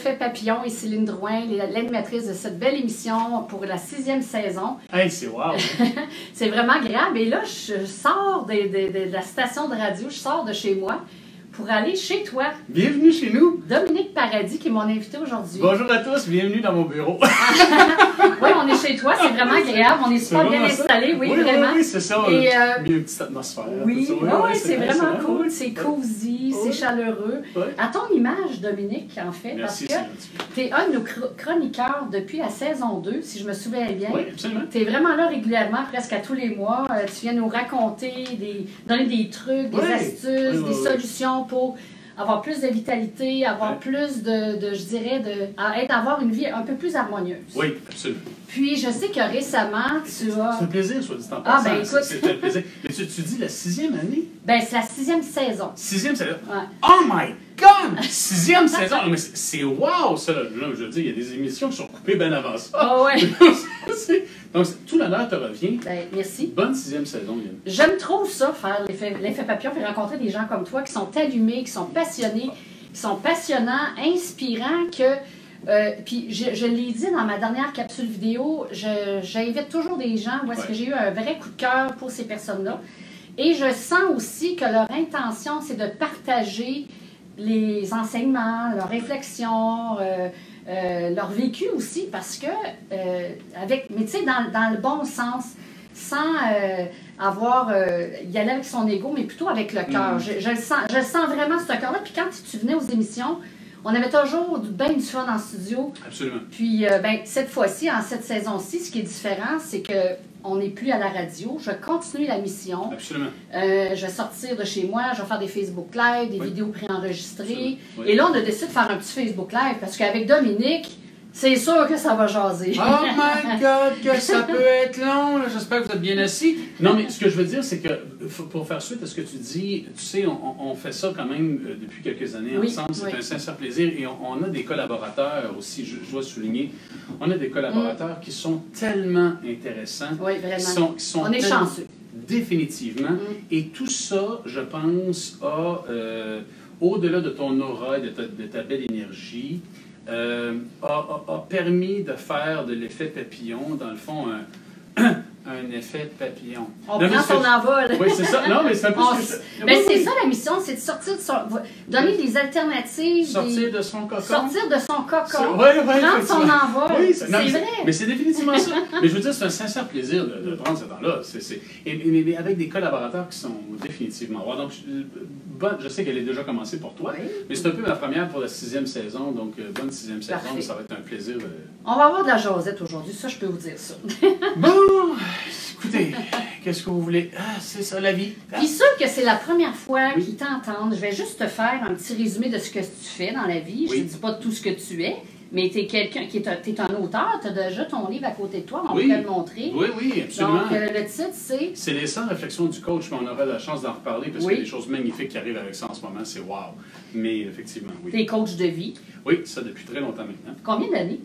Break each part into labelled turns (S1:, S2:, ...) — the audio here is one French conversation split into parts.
S1: l'effet papillon et Céline Drouin, l'animatrice de cette belle émission pour la 6e saison.
S2: Hey, c'est wow!
S1: C'est vraiment agréable. Et là, je sors de la station de radio, je sors de chez moi pour aller chez toi.
S2: Bienvenue chez nous!
S1: Dominique Paradis, qui est mon invité aujourd'hui.
S2: Bonjour à tous, bienvenue dans mon bureau.
S1: Oui, on est chez toi, c'est vraiment agréable. On est super bien installés, oui, vraiment.
S2: Oui, c'est ça.
S1: Et,
S2: il y a une petite atmosphère.
S1: Oui, c'est vraiment
S2: vrai,
S1: cool, c'est cosy, c'est chaleureux.
S2: Oui.
S1: À ton image, Dominique, en fait,
S2: Merci,
S1: parce que tu es un de nos chroniqueurs depuis la saison 2, si je me souviens bien.
S2: Oui, absolument.
S1: Tu es vraiment là régulièrement, presque à tous les mois. Tu viens nous raconter, donner des trucs, des astuces, des solutions pour avoir plus de vitalité, avoir plus je dirais, avoir une vie un peu plus harmonieuse.
S2: Oui, absolument.
S1: Puis, je sais que récemment, tu as...
S2: C'est un plaisir, soit dit en passant.
S1: Ah, ben écoute...
S2: C'est un plaisir. Mais tu dis la 6e année?
S1: Ben, c'est la 6e saison.
S2: 6e saison?
S1: Ouais.
S2: Oh my God! 6e saison! Non, mais c'est wow, ça! Là, je veux dire, il y a des émissions qui sont coupées bien avant ça.
S1: Ah ouais!
S2: Donc, tout l'honneur te revient.
S1: Ben, merci.
S2: Bonne 6e saison, Yann.
S1: J'aime trop ça, faire l'effet papillon, puis rencontrer des gens comme toi qui sont allumés, qui sont passionnés, qui sont passionnants, inspirants, puis je l'ai dit dans ma dernière capsule vidéo, j'invite toujours des gens où est-ce que j'ai eu un vrai coup de cœur pour ces personnes-là. Et je sens aussi que leur intention, c'est de partager les enseignements, leurs réflexions, leur vécu aussi, parce que, mais tu sais, dans le bon sens, sans y aller avec son ego, mais plutôt avec le cœur. Je sens vraiment ce cœur-là. Puis quand tu venais aux émissions, on avait toujours bien du fun en studio.
S2: Absolument.
S1: Puis, cette fois-ci, en cette saison-ci, ce qui est différent, c'est qu'on n'est plus à la radio. Je continue la mission.
S2: Absolument.
S1: Je vais sortir de chez moi, je vais faire des Facebook Live, des vidéos préenregistrées.
S2: Oui.
S1: Et là, on a décidé de faire un petit Facebook Live parce qu'avec Dominique, c'est sûr que ça va jaser.
S2: Oh my God, que ça peut être long! J'espère que vous êtes bien assis. Non, mais ce que je veux dire, c'est que pour faire suite à ce que tu dis, tu sais, on fait ça quand même depuis quelques années ensemble. C'est un sincère plaisir. Et on a des collaborateurs aussi, je dois souligner. On a des collaborateurs qui sont tellement intéressants.
S1: Oui, vraiment.
S2: Qui sont
S1: on est chanceux.
S2: Définitivement. Et tout ça, je pense, au-delà de ton aura et de ta belle énergie, a permis de faire de l'effet papillon, dans le fond, un effet papillon.
S1: On prend son envol.
S2: Oui, c'est ça. Non, mais c'est un peu
S1: mais c'est ça la mission, c'est de sortir de donner des alternatives.
S2: Sortir de son cocon.
S1: Sortir de son cocon.
S2: Prendre
S1: son envol.
S2: Oui,
S1: c'est vrai.
S2: Mais c'est définitivement ça. Mais je veux dire, c'est un sincère plaisir de prendre ce temps-là. Mais avec des collaborateurs qui sont définitivement rares. Donc, je sais qu'elle est déjà commencée pour toi, mais c'est un peu ma première pour la 6e saison. Donc, bonne 6e saison. Ça va être un plaisir.
S1: On va avoir de la jasette aujourd'hui, ça, je peux vous dire ça.
S2: Bon! Écoutez, qu'est-ce que vous voulez? Ah, c'est ça, la vie.
S1: Puis sûr que c'est la première fois qu'ils t'entendent. Je vais juste te faire un petit résumé de ce que tu fais dans la vie. Je ne te dis pas tout ce que tu es, mais tu es quelqu'un qui est un auteur. Tu as déjà ton livre à côté de toi, on peut le montrer.
S2: Oui, absolument.
S1: Donc, le titre, c'est...
S2: C'est les 100 réflexions du coach, mais on aura la chance d'en reparler parce qu'il y a des choses magnifiques qui arrivent avec ça en ce moment. C'est wow. Mais effectivement, oui.
S1: Tu es coach de vie.
S2: Oui, ça depuis très longtemps maintenant.
S1: Combien d'années?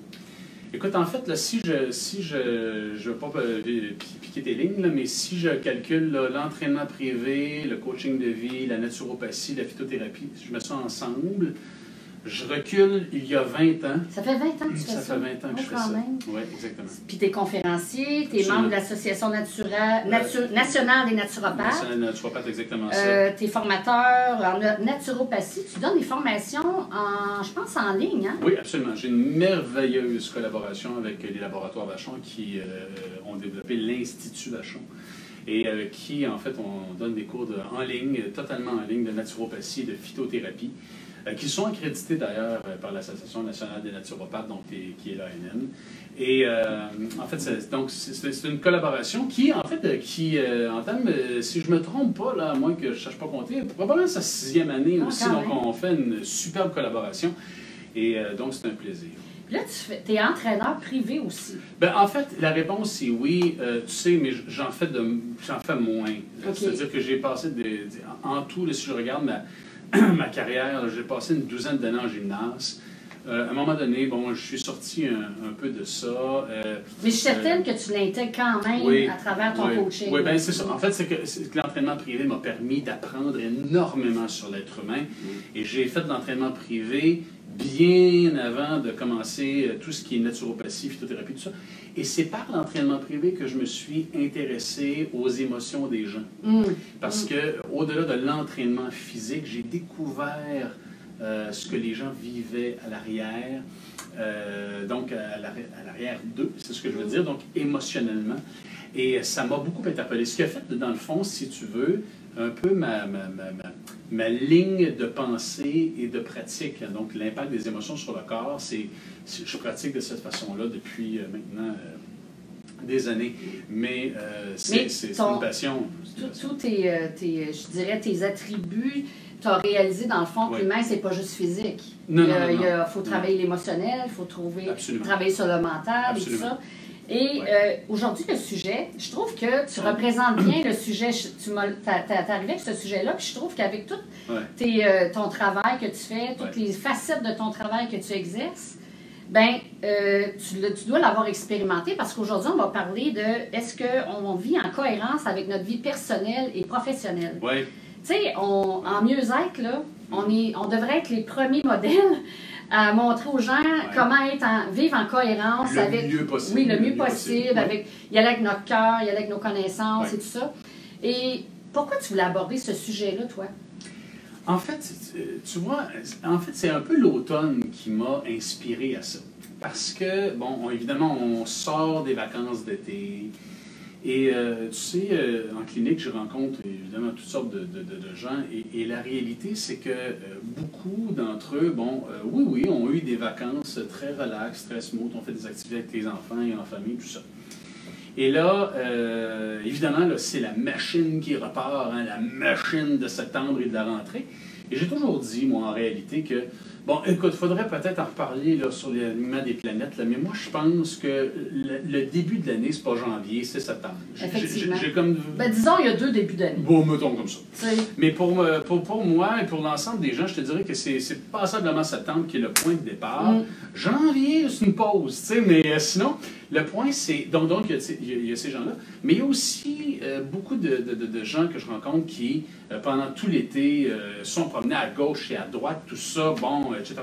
S2: Écoute, en fait, là, si je veux pas piquer tes lignes, là, mais si je calcule l'entraînement privé, le coaching de vie, la naturopathie, la phytothérapie, si je mets ça ensemble, je recule il y a 20 ans.
S1: Ça fait 20 ans que tu fais ça?
S2: Ça fait 20 ans que je fais ça. Oui, exactement.
S1: Puis tu es conférencier, tu es membre de l'Association nationale des naturopathes.
S2: Nationale des naturopathes, exactement ça.
S1: Tu es formateur en naturopathie. Tu donnes des formations, je pense, en ligne, hein?
S2: Oui, absolument. J'ai une merveilleuse collaboration avec les laboratoires Vachon qui ont développé l'Institut Vachon. Et qui, en fait, on donne des cours en ligne, totalement en ligne, de naturopathie et de phytothérapie, qui sont accrédités d'ailleurs par l'Association nationale des naturopathes, donc qui est l'ANN. Et en fait, c'est une collaboration qui, en fait, entame, si je ne me trompe pas, là, à moins que je ne cherche pas à compter, probablement sa 6e année aussi. Donc, on fait une superbe collaboration. Et donc, c'est un plaisir.
S1: Là, tu es entraîneur privé aussi.
S2: Ben, en fait, la réponse, c'est oui. Tu sais, mais j'en fais moins. Okay. C'est-à-dire que j'ai passé, en tout, là, si je regarde ma carrière, j'ai passé une 12aine d'années en gymnase. À un moment donné, bon, je suis sorti un peu de ça.
S1: Mais je suis certaine que tu l'intègres quand même à travers ton coaching.
S2: Oui, bien c'est ça. En fait, c'est que l'entraînement privé m'a permis d'apprendre énormément sur l'être humain. Et j'ai fait de l'entraînement privé bien avant de commencer tout ce qui est naturopathie, phytothérapie, tout ça. Et c'est par l'entraînement privé que je me suis intéressé aux émotions des gens. Parce que au-delà de l'entraînement physique, j'ai découvert ce que les gens vivaient à l'arrière, donc à l'arrière d'eux, c'est ce que je veux dire, donc émotionnellement. Et ça m'a beaucoup interpellé. Ce qui a fait, dans le fond, si tu veux, un peu ma ligne de pensée et de pratique. Donc, l'impact des émotions sur le corps, je pratique de cette façon-là depuis maintenant des années. Mais c'est une passion.
S1: Tous je dirais, tes attributs, tu as réalisé dans le fond que l'humain, c'est pas juste physique.
S2: Non,
S1: il faut travailler l'émotionnel, il faut travailler sur le mental et tout ça. Et aujourd'hui, le sujet, je trouve que tu représentes bien le sujet. Tu es arrivé avec ce sujet-là, puis je trouve qu'avec tout ton travail que tu fais, toutes les facettes de ton travail que tu exerces, ben, tu dois l'avoir expérimenté parce qu'aujourd'hui, on va parler de est-ce qu'on vit en cohérence avec notre vie personnelle et professionnelle.
S2: Oui.
S1: Tu sais, en mieux-être, là, on devrait être les premiers modèles à montrer aux gens comment vivre en cohérence avec...
S2: Le mieux possible.
S1: Oui, le mieux possible. Y aller avec notre cœur, y aller avec nos connaissances et tout ça. Et pourquoi tu voulais aborder ce sujet-là, toi?
S2: En fait, tu vois, c'est un peu l'automne qui m'a inspiré à ça. Parce que, bon, évidemment, on sort des vacances d'été. Et tu sais, en clinique, je rencontre évidemment toutes sortes de gens. Et la réalité, c'est que beaucoup d'entre eux, oui, ont eu des vacances très relaxes, très smooth. On fait des activités avec les enfants et en famille, tout ça. Et là, évidemment, là, c'est la machine qui repart, hein, la machine de septembre et de la rentrée. Et j'ai toujours dit, moi, en réalité, que, bon, écoute, il faudrait peut-être en reparler là, sur l'alignement des planètes, là, mais moi, je pense que le début de l'année, c'est pas janvier, c'est septembre.
S1: Effectivement.
S2: Ben,
S1: disons, il y a 2 débuts d'année.
S2: Bon, mettons comme ça. Mais pour moi et pour l'ensemble des gens, je te dirais que c'est passablement septembre qui est le point de départ. Janvier, c'est une pause, tu sais, mais sinon, le point, c'est... Donc il y a ces gens-là, mais il y a aussi beaucoup de gens que je rencontre qui, pendant tout l'été, sont promenés à gauche et à droite, tout ça, bon, etc.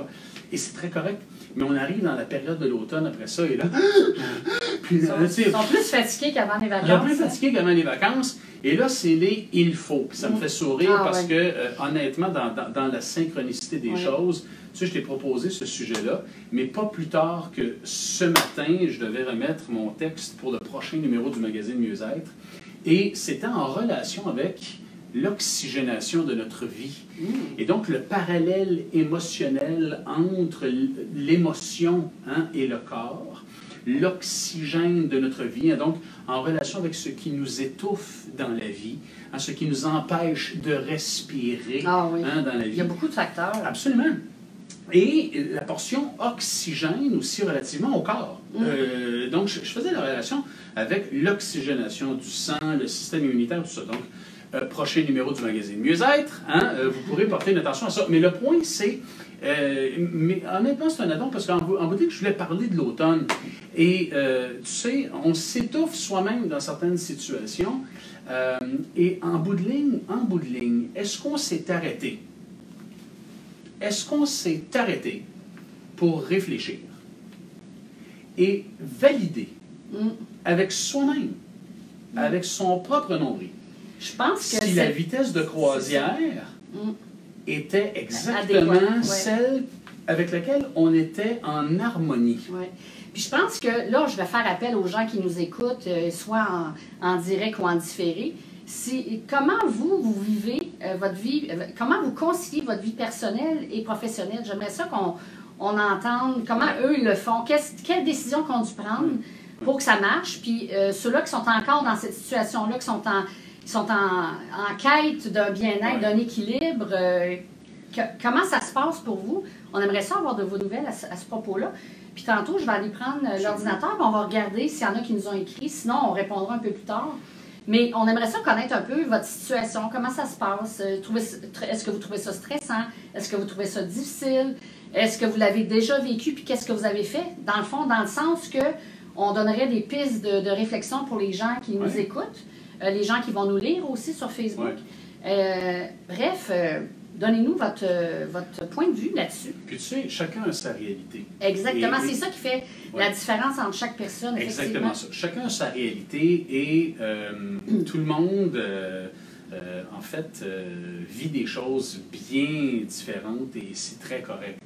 S2: Et c'est très correct. Mais on arrive dans la période de l'automne après ça, et là...
S1: Puis, ils sont plus fatigués qu'avant les vacances.
S2: Ils sont plus fatigués qu'avant les vacances. Et là, c'est les « il faut ». Puis ça me fait sourire parce que, honnêtement, dans la synchronicité des choses, tu sais, je t'ai proposé ce sujet-là, mais pas plus tard que ce matin, je devais remettre mon texte pour le prochain numéro du magazine Mieux-être. Et c'était en relation avec l'oxygénation de notre vie. Et donc, le parallèle émotionnel entre l'émotion et le corps, l'oxygène de notre vie, et donc en relation avec ce qui nous étouffe dans la vie, ce qui nous empêche de respirer dans la vie.
S1: Il y a beaucoup de facteurs.
S2: Absolument. Et la portion oxygène aussi relativement au corps. Donc, je faisais la relation avec l'oxygénation du sang, le système immunitaire, tout ça. Donc, prochain numéro du magazine Mieux-être, vous pourrez porter une attention à ça. Mais le point, c'est... mais honnêtement, c'est un addon parce qu'en bout de ligne, je voulais parler de l'automne. Et tu sais, on s'étouffe soi-même dans certaines situations. Et en bout de ligne, est-ce qu'on s'est arrêté? Est-ce qu'on s'est arrêté pour réfléchir et valider avec soi-même, avec son propre nombril,
S1: je pense que
S2: si la vitesse de croisière était exactement celle avec laquelle on était en harmonie?
S1: Ouais. Puis je pense que là, je vais faire appel aux gens qui nous écoutent, soit en direct ou en différé. Comment vous vivez votre vie, comment vous conciliez votre vie personnelle et professionnelle? J'aimerais ça qu'on entende comment eux ils le font, quelles décisions qu'on a dû prendre pour que ça marche, puis ceux-là qui sont encore dans cette situation-là, qui sont en quête d'un bien-être, d'un équilibre, comment ça se passe pour vous? On aimerait ça avoir de vos nouvelles à ce propos-là. Puis tantôt, je vais aller prendre l'ordinateur, puis on va regarder s'il y en a qui nous ont écrit, sinon on répondra un peu plus tard. Mais on aimerait ça connaître un peu votre situation, comment ça se passe. Est-ce que vous trouvez ça stressant? Est-ce que vous trouvez ça difficile? Est-ce que vous l'avez déjà vécu? Puis qu'est-ce que vous avez fait? Dans le fond, dans le sens que on donnerait des pistes de réflexion pour les gens qui nous écoutent, les gens qui vont nous lire aussi sur Facebook. Bref, Donnez-nous votre point de vue là-dessus.
S2: Puis tu sais, chacun a sa réalité.
S1: Exactement. C'est ça qui fait la différence entre chaque personne.
S2: Exactement ça. Chacun a sa réalité et tout le monde, en fait, vit des choses bien différentes et c'est très correct.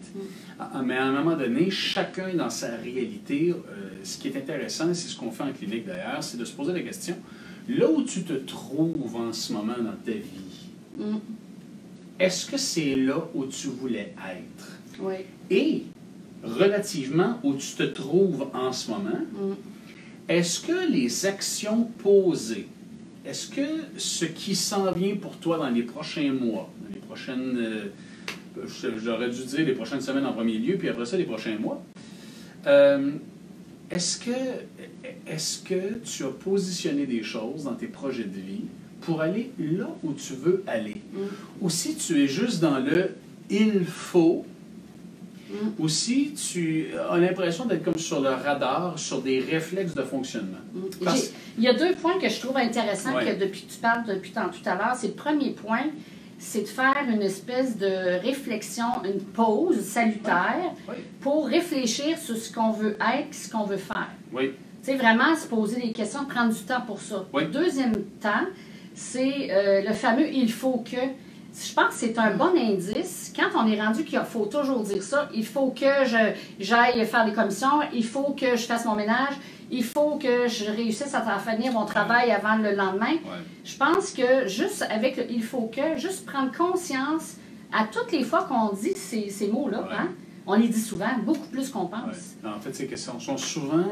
S2: Mais à un moment donné, chacun dans sa réalité, ce qui est intéressant, c'est ce qu'on fait en clinique d'ailleurs, c'est de se poser la question, là où tu te trouves en ce moment dans ta vie, est-ce que c'est là où tu voulais être?
S1: Oui.
S2: Et, relativement où tu te trouves en ce moment, est-ce que les actions posées, est-ce que ce qui s'en vient pour toi dans les prochains mois, dans les prochaines, j'aurais dû dire les prochaines semaines en premier lieu, puis après ça les prochains mois, est-ce que tu as positionné des choses dans tes projets de vie pour aller là où tu veux aller? Ou si tu es juste dans le « il faut », ou si tu as l'impression d'être comme sur le radar, sur des réflexes de fonctionnement.
S1: Il y a 2 points que je trouve intéressants que depuis que tu parles depuis tout à l'heure. C'est le premier point, c'est de faire une espèce de réflexion, une pause salutaire pour réfléchir sur ce qu'on veut être, ce qu'on veut faire.
S2: Oui.
S1: Tu sais, vraiment se poser des questions, prendre du temps pour ça.
S2: Oui.
S1: Le deuxième temps, c'est le fameux « il faut que ». Je pense que c'est un bon indice. Quand on est rendu qu'il faut toujours dire ça, il faut que j'aille faire des commissions, il faut que je fasse mon ménage, il faut que je réussisse à finir mon travail avant le lendemain. Je pense que juste avec le « il faut que », juste prendre conscience à toutes les fois qu'on dit ces mots-là, hein? On les dit souvent, beaucoup plus qu'on pense.
S2: En fait, ces questions sont souvent,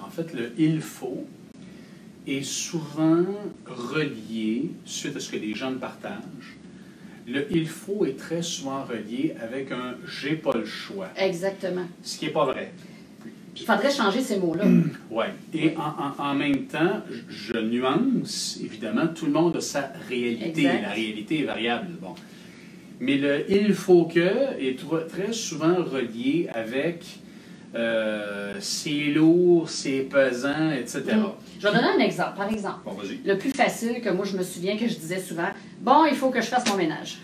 S2: en fait, le « il faut » est souvent relié, suite à ce que les gens partagent. Le « il faut » est très souvent relié avec un « j'ai pas le choix ».
S1: Exactement.
S2: Ce qui n'est pas vrai.
S1: Puis il faudrait changer ces mots-là.
S2: Oui. Et en même temps, je nuance, évidemment, tout le monde a sa réalité.
S1: Exact.
S2: La réalité est variable. Bon. Mais le « il faut que » est très souvent relié avec c'est lourd, c'est pesant, etc.
S1: Je vais donner un exemple. Par exemple,
S2: bon,
S1: le plus facile que moi je me souviens que je disais souvent, bon, il faut que je fasse mon ménage.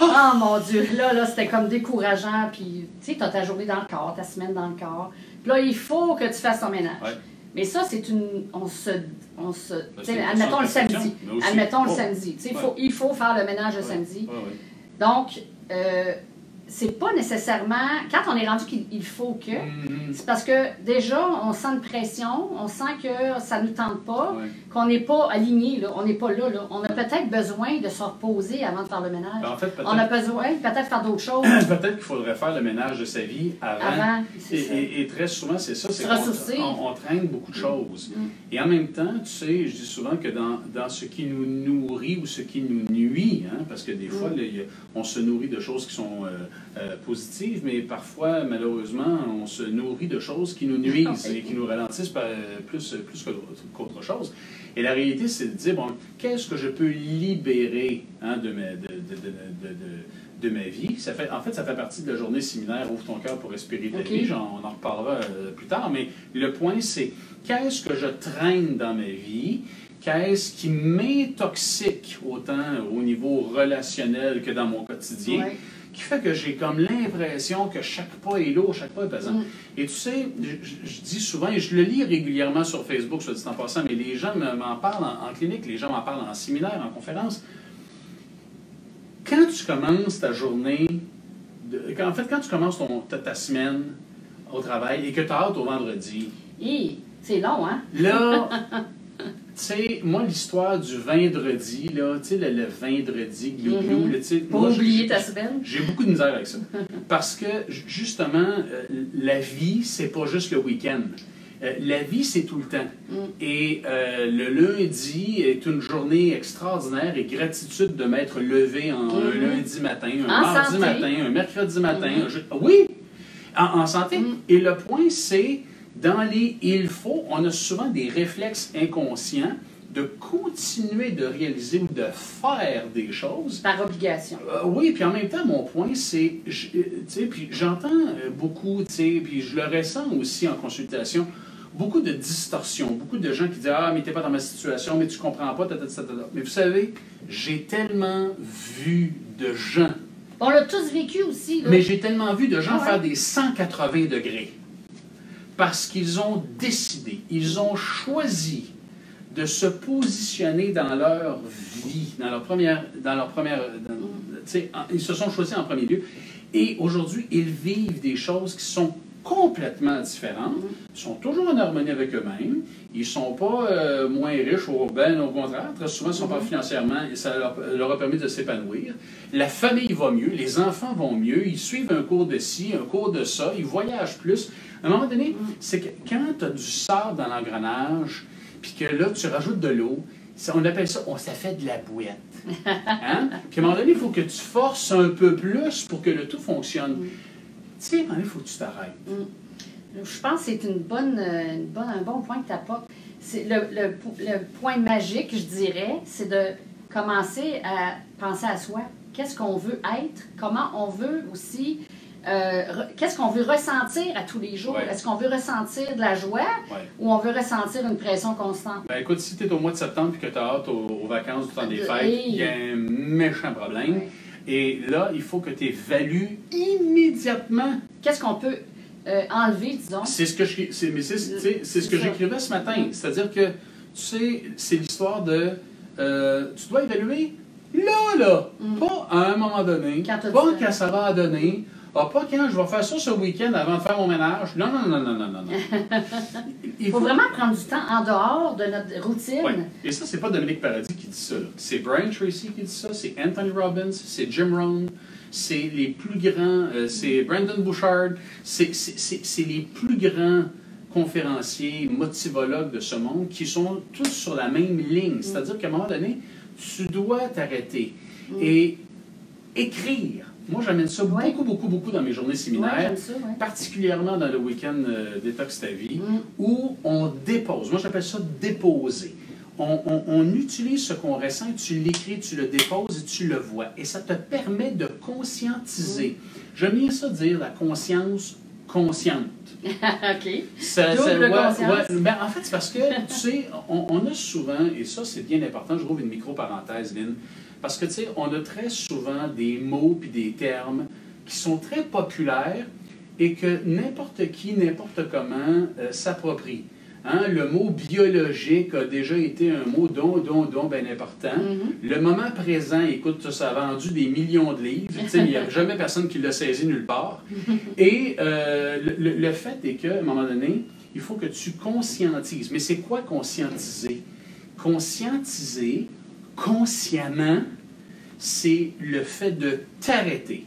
S1: Oh mon Dieu, là c'était comme décourageant. Puis, tu sais, tu as ta journée dans le corps, ta semaine dans le corps. Puis là, il faut que tu fasses ton ménage. Mais ça, c'est une. Admettons le samedi. Admettons le samedi. Il faut faire le ménage le samedi. Donc, c'est pas nécessairement... Quand on est rendu qu'il faut que... C'est parce que déjà, on sent une pression, on sent que ça ne nous tente pas, qu'on n'est pas aligné, là, on n'est pas là, là. On a peut-être besoin de se reposer avant de faire le ménage.
S2: En fait,
S1: on a besoin peut-être de faire d'autres choses.
S2: Peut-être qu'il faudrait faire le ménage de sa vie avant. Et très souvent, c'est ça. C'est on traîne beaucoup de choses. Et en même temps, tu sais, je dis souvent que dans ce qui nous nourrit ou ce qui nous nuit, hein, parce que des fois, on se nourrit de choses qui sont positives, mais parfois, malheureusement, on se nourrit de choses qui nous nuisent et qui nous ralentissent plus qu'autre chose. Et la réalité, c'est de dire, bon, qu'est-ce que je peux libérer hein, de ma vie? En fait, ça fait partie de la journée séminaire Ouvre ton cœur pour respirer ta vie. On en reparlera plus tard, mais le point, c'est qu'est-ce que je traîne dans ma vie? Qu'est-ce qui m'intoxique autant au niveau relationnel que dans mon quotidien? Qui fait que j'ai comme l'impression que chaque pas est lourd, chaque pas est pesant. Et tu sais, je dis souvent, et je le lis régulièrement sur Facebook, soit dit en passant, mais les gens m'en parlent en clinique, les gens m'en parlent en séminaire, en conférence. Quand tu commences ta journée, quand tu commences ta semaine au travail et que tu as hâte au vendredi...
S1: C'est long, hein?
S2: Là... Tu sais, moi, l'histoire du vendredi, là, tu sais, le vendredi, glou-glou, tu sais...
S1: Pour oublier ta semaine?
S2: J'ai beaucoup de misère avec ça. Parce que, justement, la vie, c'est pas juste le week-end. La vie, c'est tout le temps. Et le lundi est une journée extraordinaire et gratitude de m'être levé un lundi matin, un mardi matin, un mercredi matin. Oui! En santé. Et le point, c'est... Dans les « il faut », on a souvent des réflexes inconscients de continuer de réaliser ou de faire des choses.
S1: Par obligation.
S2: Oui, puis en même temps, mon point, c'est, tu sais, puis j'entends beaucoup, tu sais, puis je le ressens aussi en consultation, beaucoup de distorsions, beaucoup de gens qui disent « Ah, mais t'es pas dans ma situation, mais tu comprends pas, tata, tata, tata. » Mais vous savez, j'ai tellement vu de gens...
S1: On l'a tous vécu aussi. Là.
S2: Mais j'ai tellement vu de gens faire des 180 degrés parce qu'ils ont décidé, ils ont choisi de se positionner dans leur vie, ils se sont choisis en premier lieu. Et aujourd'hui, ils vivent des choses qui sont complètement différentes. Ils sont toujours en harmonie avec eux-mêmes. Ils ne sont pas moins riches, au contraire. Très souvent, ils ne sont pas financièrement, et ça leur a permis de s'épanouir. La famille va mieux, les enfants vont mieux, ils suivent un cours de ci, un cours de ça, ils voyagent plus. À un moment donné, c'est que quand tu as du sable dans l'engrenage, puis que là, tu rajoutes de l'eau, on appelle ça, ça fait de la bouette. Hein? Puis à un moment donné, il faut que tu forces un peu plus pour que le tout fonctionne. Tu sais, à un moment donné, il faut que tu t'arrêtes.
S1: Je pense que c'est un bon point que tu apportes. Le point magique, je dirais, c'est de commencer à penser à soi. Qu'est-ce qu'on veut être? Comment on veut aussi... qu'est-ce qu'on veut ressentir à tous les jours? Ouais. Est-ce qu'on veut ressentir de la joie ou on veut ressentir une pression constante?
S2: Ben écoute, si tu es au mois de septembre et que tu as hâte aux vacances du temps des fêtes, il y a un méchant problème. Ouais. Et là, il faut que tu évalues immédiatement.
S1: Qu'est-ce qu'on peut enlever, disons?
S2: C'est ce que j'écrivais ce matin. C'est-à-dire que, tu sais, c'est l'histoire de... tu dois évaluer là, pas à un moment donné, pas quand ça va donner. Ah, pas quand je vais faire ça ce week-end avant de faire mon ménage. Non.
S1: Il faut vraiment prendre du temps en dehors de notre routine.
S2: Ouais. Et ça, c'est pas Dominique Paradis qui dit ça. C'est Brian Tracy qui dit ça, c'est Anthony Robbins, c'est Jim Rohn, c'est les plus grands, c'est Brandon Bouchard, c'est les plus grands conférenciers, motivologues de ce monde qui sont tous sur la même ligne. C'est-à-dire qu'à un moment donné, tu dois t'arrêter et écrire. Moi, j'amène ça beaucoup dans mes journées séminaires, particulièrement dans le week-end Détox ta vie, où on dépose. Moi, j'appelle ça déposer. On utilise ce qu'on ressent, tu l'écris, tu le déposes et tu le vois. Et ça te permet de conscientiser. J'aime bien ça dire la conscience consciente.
S1: OK.
S2: Double conscience. Ben, en fait, c'est parce que, tu sais, on a souvent, et ça, c'est bien important, je trouve une micro-parenthèse, Lynn, parce que, tu sais, on a très souvent des mots puis des termes qui sont très populaires et que n'importe qui, n'importe comment s'approprie. Hein? Le mot biologique a déjà été un mot bien important. Le moment présent, écoute, ça a vendu des millions de livres. Tu sais, il n'y a jamais personne qui l'a saisi nulle part. Et le fait est qu'à un moment donné, il faut que tu conscientises. Mais c'est quoi conscientiser? Conscientiser, consciemment, c'est le fait de t'arrêter.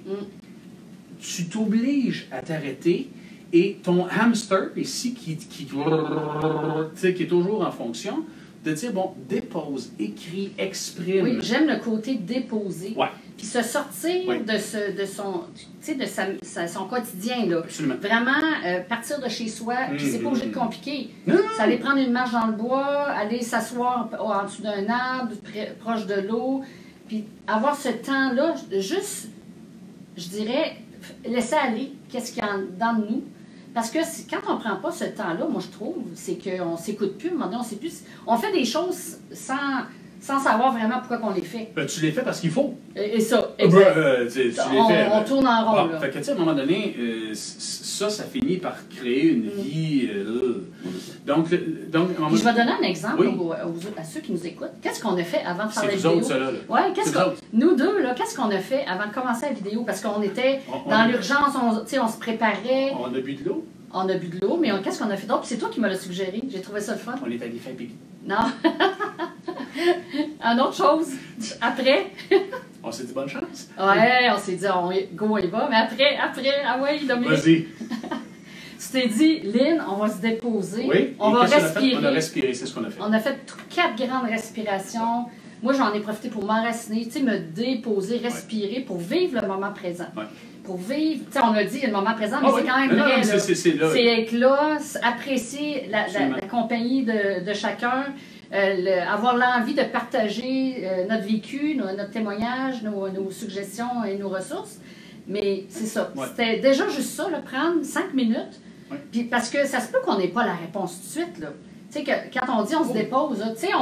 S2: Tu t'obliges à t'arrêter et ton hamster, ici, qui est toujours en fonction, de dire, bon, dépose, écris, exprime.
S1: Oui, j'aime le côté déposer.
S2: Ouais.
S1: Puis se sortir de son quotidien. Là.
S2: Absolument.
S1: Vraiment, partir de chez soi, puis c'est pas obligé de compliqué. C'est aller prendre une marche dans le bois, aller s'asseoir en dessous d'un arbre, proche de l'eau, puis avoir ce temps-là, juste, je dirais, laisser aller qu'est-ce qu'il y a dans nous. Parce que quand on ne prend pas ce temps-là, moi je trouve, c'est qu'on ne s'écoute plus, on sait plus. On fait des choses sans savoir vraiment pourquoi on les fait.
S2: Ben, tu les fais parce qu'il faut.
S1: Et ça, exact. On tourne en rond. Là.
S2: Fait que, tu sais, à un moment donné, ça finit par créer une vie. Donc,
S1: je vais donner un exemple à ceux qui nous écoutent. Qu'est-ce qu'on a fait avant de faire la vidéo?
S2: C'est vous autres, ça, là.
S1: Ouais, nous deux, là, qu'est-ce qu'on a fait avant de commencer la vidéo? Parce qu'on était dans l'urgence, on se préparait.
S2: On a bu de l'eau.
S1: On a bu de l'eau, mais qu'est-ce qu'on a fait d'autre? C'est toi qui me l'as suggéré. J'ai trouvé ça le fun.
S2: On est allé faire pipi.
S1: Non. Une autre chose, après.
S2: On s'est dit bonne chance.
S1: Ouais, on s'est dit, on y va. Mais après, ah ouais, Dominique.
S2: Vas-y.
S1: Tu t'es dit, Lynn, on va se déposer.
S2: Oui.
S1: On va respirer.
S2: On a respiré, c'est ce qu'on a fait.
S1: On a fait 4 grandes respirations. Moi, j'en ai profité pour m'enraciner, tu sais, me déposer, respirer pour vivre le moment présent. Ouais. Pour vivre, tu sais, on a dit le moment présent, mais c'est quand même vrai. C'est être là, apprécier la compagnie de chacun, avoir l'envie de partager notre vécu, notre témoignage, nos suggestions et nos ressources. Mais c'est ça. Ouais. C'était déjà juste ça, prendre 5 minutes
S2: Oui.
S1: Puis parce que ça se peut qu'on n'ait pas la réponse tout de suite, là. Tu sais, que quand on dit on se dépose, là, tu sais,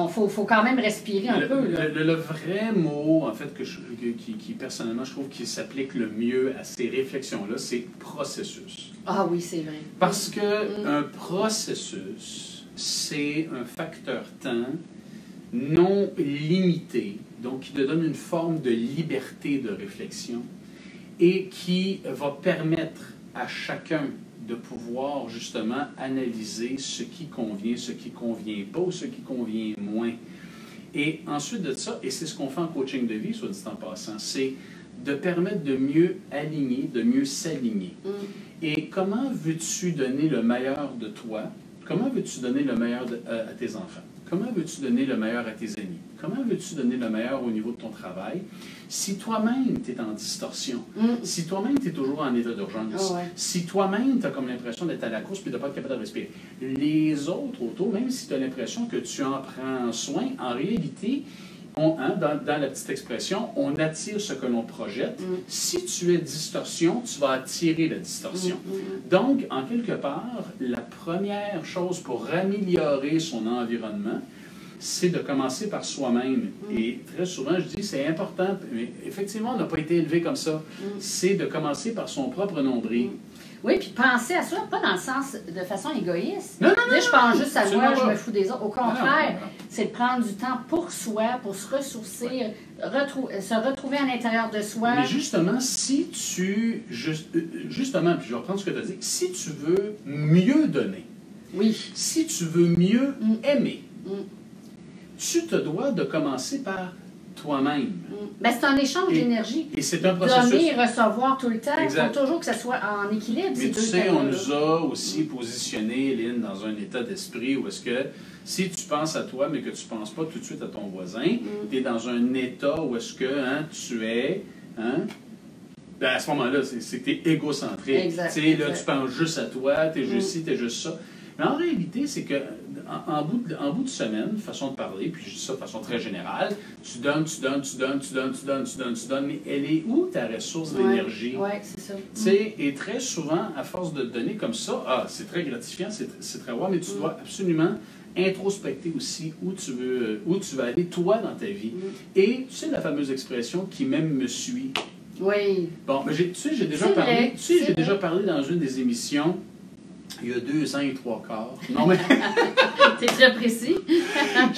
S1: faut quand même respirer un peu, là.
S2: Le vrai mot, en fait, qui personnellement, je trouve qui s'applique le mieux à ces réflexions-là, c'est processus.
S1: Ah oui, c'est vrai.
S2: Parce que un processus, c'est un facteur temps non limité, donc qui te donne une forme de liberté de réflexion et qui va permettre à chacun de pouvoir justement analyser ce qui convient pas ou ce qui convient moins. Et ensuite de ça, et c'est ce qu'on fait en coaching de vie, soit dit en passant, c'est de permettre de mieux aligner, de mieux s'aligner. Et comment veux-tu donner le meilleur de toi? Comment veux-tu donner le meilleur à tes enfants? Comment veux-tu donner le meilleur à tes amis? Comment veux-tu donner le meilleur au niveau de ton travail? Si toi-même, tu es en distorsion, si toi-même, tu es toujours en état d'urgence, si toi-même, tu as comme l'impression d'être à la course puis de ne pas être capable de respirer, les autres autour, même si tu as l'impression que tu en prends soin, en réalité, dans la petite expression, on attire ce que l'on projette. Si tu es distorsion, tu vas attirer la distorsion. Donc, en quelque part, la première chose pour améliorer son environnement, c'est de commencer par soi-même. Et très souvent, je dis, c'est important, mais effectivement, on n'a pas été élevé comme ça. C'est de commencer par son propre nombril.
S1: Oui, puis penser à ça, pas dans le sens de façon égoïste.
S2: Non,
S1: Là, je pense juste à moi, je me fous des autres. Au
S2: Non.
S1: contraire, c'est de prendre du temps pour soi, pour se ressourcer, se retrouver à l'intérieur de soi.
S2: Mais justement, si tu... Justement, puis je vais reprendre ce que tu as dit, si tu veux mieux donner, si tu veux mieux aimer, tu te dois de commencer par toi-même.
S1: Ben, c'est un échange d'énergie.
S2: Et c'est un processus.
S1: Donner et recevoir tout le temps.
S2: Exact.
S1: Il faut toujours que ça soit en équilibre.
S2: Mais tu sais, on nous a aussi positionné, Lynn, dans un état d'esprit où est-ce que si tu penses à toi, mais que tu ne penses pas tout de suite à ton voisin, tu es dans un état où est-ce que tu es... Ben à ce moment-là, c'est que tu es égocentrique.
S1: Exact.
S2: Tu sais, là, tu penses juste à toi, tu es juste ci, tu es juste ça. Mais en réalité, c'est que en bout de semaine, façon de parler, puis je dis ça de façon très générale, tu donnes, mais elle est où ta ressource d'énergie?
S1: Oui, c'est ça.
S2: Tu sais, et très souvent, à force de donner comme ça, c'est très gratifiant, c'est très rare, mais tu dois absolument introspecter aussi où tu veux aller, toi, dans ta vie. Et tu sais la fameuse expression « qui m'aime me suit ».
S1: Oui.
S2: Bon, mais j'ai déjà parlé dans une des émissions il y a 2 ans et 3 quarts. Non, mais...
S1: C'est très précis.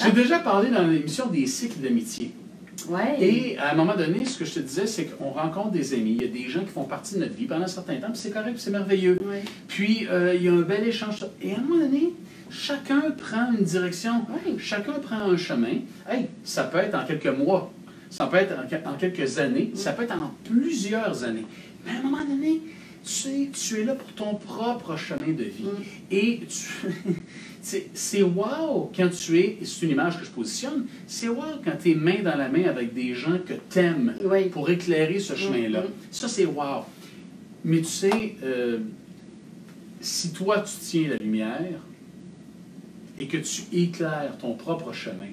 S2: J'ai déjà parlé dans l'émission des cycles d'amitié.
S1: Ouais.
S2: Et à un moment donné, ce que je te disais, c'est qu'on rencontre des amis, il y a des gens qui font partie de notre vie pendant un certain temps, puis c'est correct, puis c'est merveilleux.
S1: Ouais.
S2: Puis il y a un bel échange. Et à un moment donné, chacun prend une direction, chacun prend un chemin. Hey, ça peut être en quelques mois, ça peut être en quelques années, ça peut être en plusieurs années. Mais à un moment donné, tu es là pour ton propre chemin de vie. Et c'est wow quand tu es, c'est une image que je positionne, c'est wow quand tu es main dans la main avec des gens que tu aimes pour éclairer ce chemin-là. Ça, c'est wow. Mais tu sais, si toi, tu tiens la lumière et que tu éclaires ton propre chemin,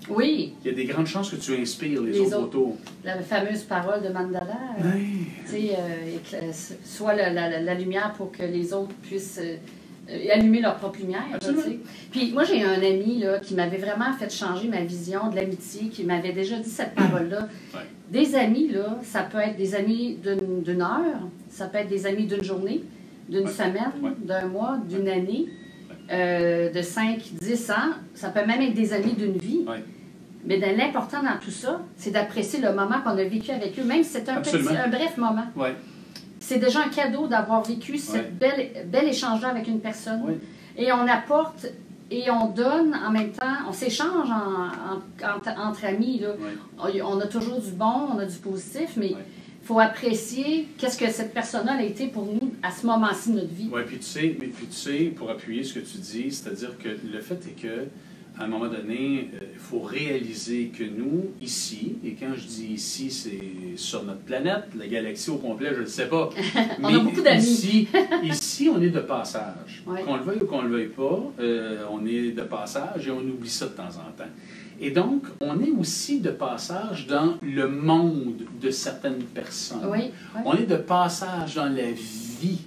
S2: il y a des grandes chances que tu inspires les autres autour.
S1: La fameuse parole de Mandela, soit la lumière pour que les autres puissent allumer leur propre lumière. Là, puis moi, j'ai un ami là, qui m'avait vraiment fait changer ma vision de l'amitié, qui m'avait déjà dit cette parole-là. Des amis, là, ça peut être des amis d'une heure, ça peut être des amis d'une journée, d'une semaine, d'un mois, d'une année. De 5, 10 ans, ça peut même être des amis d'une vie. Mais l'important dans tout ça, c'est d'apprécier le moment qu'on a vécu avec eux, même si c'est un bref moment. C'est déjà un cadeau d'avoir vécu cette belle échange-là avec une personne. Et on apporte et on donne en même temps, on s'échange entre amis. Là. On a toujours du bon, on a du positif, mais il faut apprécier qu'est-ce que cette personne-là a été pour nous à ce moment-ci de notre vie.
S2: Oui, puis tu sais, pour appuyer ce que tu dis, c'est-à-dire que le fait est que à un moment donné, il faut réaliser que nous, ici, et quand je dis ici, c'est sur notre planète, la galaxie au complet, je ne le sais pas.
S1: On a beaucoup d'amis.
S2: Ici, on est de passage. Qu'on le veuille ou qu'on ne le veuille pas, on est de passage et on oublie ça de temps en temps. Et donc, on est aussi de passage dans le monde de certaines personnes. On est de passage dans la vie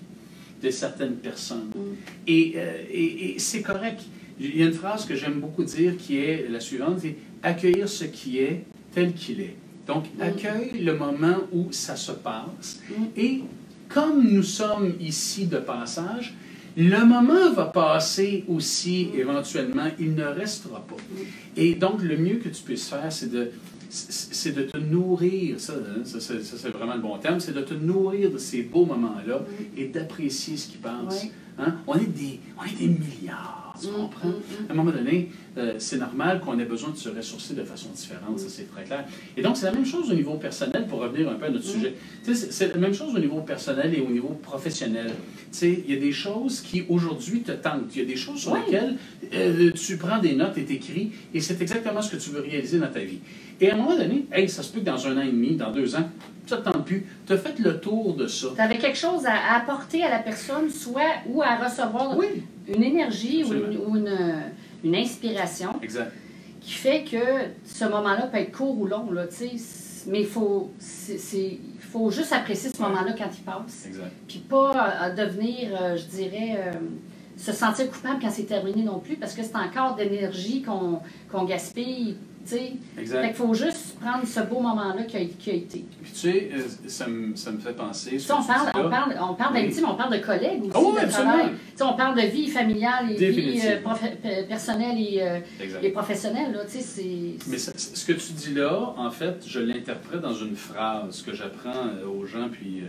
S2: de certaines personnes. Et c'est correct. Il y a une phrase que j'aime beaucoup dire qui est la suivante, c'est « accueillir ce qui est tel qu'il est ». Donc, accueille le moment où ça se passe. Et comme nous sommes ici de passage, le moment va passer aussi éventuellement, il ne restera pas. Et donc, le mieux que tu puisses faire, c'est de te nourrir, ça c'est vraiment le bon terme, c'est de te nourrir de ces beaux moments-là et d'apprécier ce qui passe. Hein? On est des milliards, tu comprends? À un moment donné, c'est normal qu'on ait besoin de se ressourcer de façon différente, ça c'est très clair. Et donc, c'est la même chose au niveau personnel, pour revenir un peu à notre sujet. C'est la même chose au niveau personnel et au niveau professionnel. Il y a des choses qui, aujourd'hui, te tentent. Il y a des choses sur lesquelles tu prends des notes et t'écris, et c'est exactement ce que tu veux réaliser dans ta vie. Et à un moment donné, hey, ça se peut que dans 1 an et demi, dans 2 ans, ça ne te tente plus. Tu as fait le tour de ça.
S1: Tu avais quelque chose à apporter à la personne, soit ou à recevoir une énergie ou une inspiration qui fait que ce moment-là peut être court ou long. Là, mais il faut juste apprécier ce moment-là quand il passe. Puis pas devenir, je dirais, se sentir coupable quand c'est terminé non plus, parce que c'est encore de l'énergie qu'on gaspille. Fait qu'il faut juste prendre ce beau moment-là qui a été.
S2: Puis tu sais, ça me fait penser...
S1: On parle d'intime, on parle de collègues aussi, de travail. On parle de vie familiale et vie personnelle et professionnelle. Là,
S2: mais ce que tu dis là, en fait, je l'interprète dans une phrase que j'apprends aux gens, puis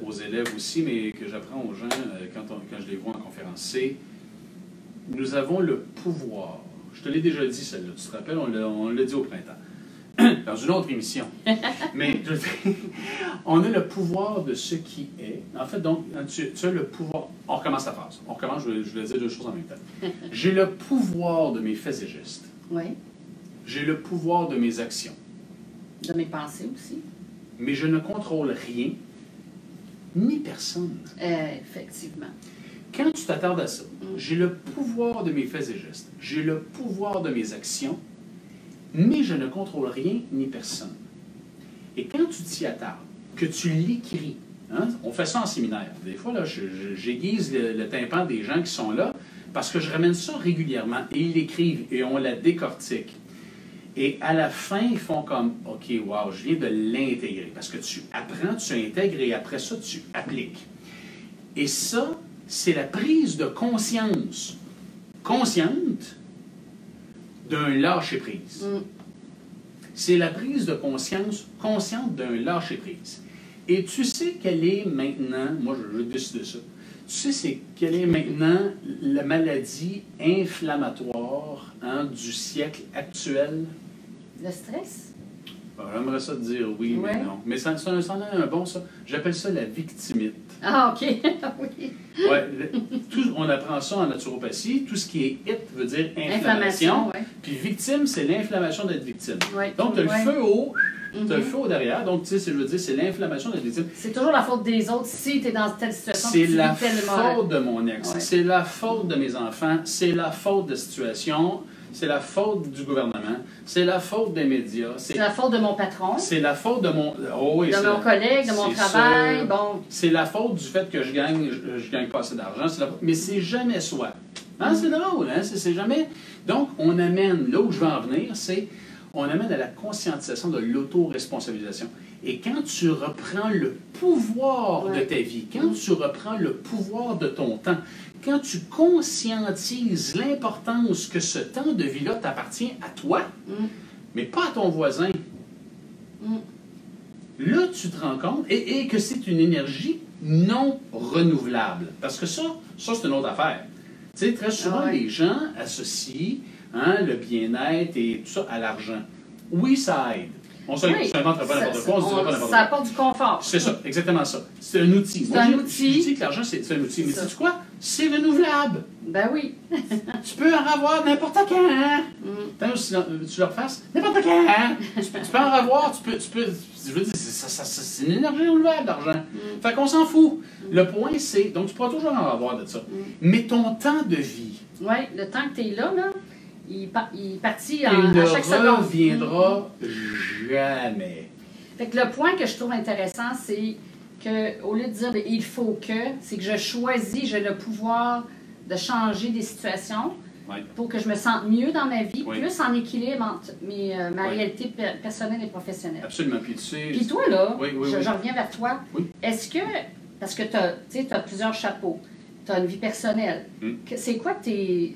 S2: aux élèves aussi, mais que j'apprends aux gens quand je les vois en conférence. C'est « Nous avons le pouvoir ». Je te l'ai déjà dit, celle-là. Tu te rappelles, on l'a dit au printemps. Dans une autre émission. Mais on a le pouvoir de ce qui est. En fait, donc, tu as le pouvoir... On recommence la phrase. On recommence, je vais dire 2 choses en même temps. J'ai le pouvoir de mes faits et gestes.
S1: Oui.
S2: J'ai le pouvoir de mes actions.
S1: De mes pensées aussi.
S2: Mais je ne contrôle rien, ni personne.
S1: Effectivement.
S2: Quand tu t'attardes à ça, j'ai le pouvoir de mes faits et gestes, j'ai le pouvoir de mes actions, mais je ne contrôle rien ni personne. Et quand tu t'y attardes, que tu l'écris, hein, on fait ça en séminaire. Des fois, là, j'aiguise le tympan des gens qui sont là parce que je ramène ça régulièrement et ils l'écrivent et on la décortique. Et à la fin, ils font comme « OK, wow, je viens de l'intégrer. » Parce que tu apprends, tu intègres et après ça, tu appliques. Et ça, c'est la prise de conscience consciente d'un lâcher-prise. C'est la prise de conscience consciente d'un lâcher-prise. Et tu sais quelle est maintenant, moi je décide de ça, tu sais quelle est maintenant la maladie inflammatoire du siècle actuel?
S1: Le stress?
S2: J'aimerais ça te dire oui, mais non. Mais ça en a un bon, ça. J'appelle ça la victimite.
S1: Ah, OK. Oui.
S2: On apprend ça en naturopathie. Tout ce qui est it veut dire inflammation. Puis victime, c'est l'inflammation d'être victime. Donc, tu as le feu haut, tu as le feu haut derrière. Donc, tu sais, je veux dire, c'est l'inflammation d'être victime.
S1: C'est toujours la faute des autres si tu es dans telle situation.
S2: C'est la faute de mon ex. C'est la faute de mes enfants. C'est la faute de la situation. C'est la faute du gouvernement, c'est la faute des médias. C'est
S1: la faute de mon patron.
S2: C'est la faute de mon...
S1: de mon collègue, de mon travail. Bon.
S2: C'est la faute du fait que je gagne pas assez d'argent. Mais c'est jamais soi. Hein? C'est drôle, hein? C'est jamais... Donc, on amène, là où je veux en venir, c'est... On amène à la conscientisation de l'auto-responsabilisation. Et quand tu reprends le pouvoir de ta vie, quand tu reprends le pouvoir de ton temps, quand tu conscientises l'importance que ce temps de vie-là t'appartient à toi, mais pas à ton voisin, là, tu te rends compte, et que c'est une énergie non renouvelable. Parce que ça c'est une autre affaire. Tu sais, très souvent, les gens associent le bien-être et tout ça à l'argent. Oui, ça aide. On ne s'invente pas n'importe quoi, on se dira pas n'importe quoi.
S1: Ça apporte du confort.
S2: C'est ça, exactement ça. C'est un outil.
S1: C'est un outil.
S2: Je dis que l'argent, c'est un outil. Mais sais-tu quoi? C'est renouvelable.
S1: Ben oui.
S2: Tu peux en avoir n'importe quand. Hein? Tu leur fasses n'importe quand. Hein? Tu peux en avoir, tu peux je veux dire, c'est une énergie renouvelable, l'argent. Fait qu'on s'en fout. Le point, c'est, donc tu pourras toujours en avoir de ça. Mais ton temps de vie.
S1: Oui, le temps que tu es là, il partit à chaque seconde.
S2: Il ne reviendra jamais.
S1: Fait que le point que je trouve intéressant, c'est que, au lieu de dire il faut que, c'est que je choisis, j'ai le pouvoir de changer des situations pour que je me sente mieux dans ma vie, plus en équilibre entre ma réalité personnelle et professionnelle.
S2: Absolument. Puis tu sais...
S1: Puis toi, là, je reviens vers toi. Est-ce que, parce que tu as plusieurs chapeaux, tu as une vie personnelle, c'est quoi tes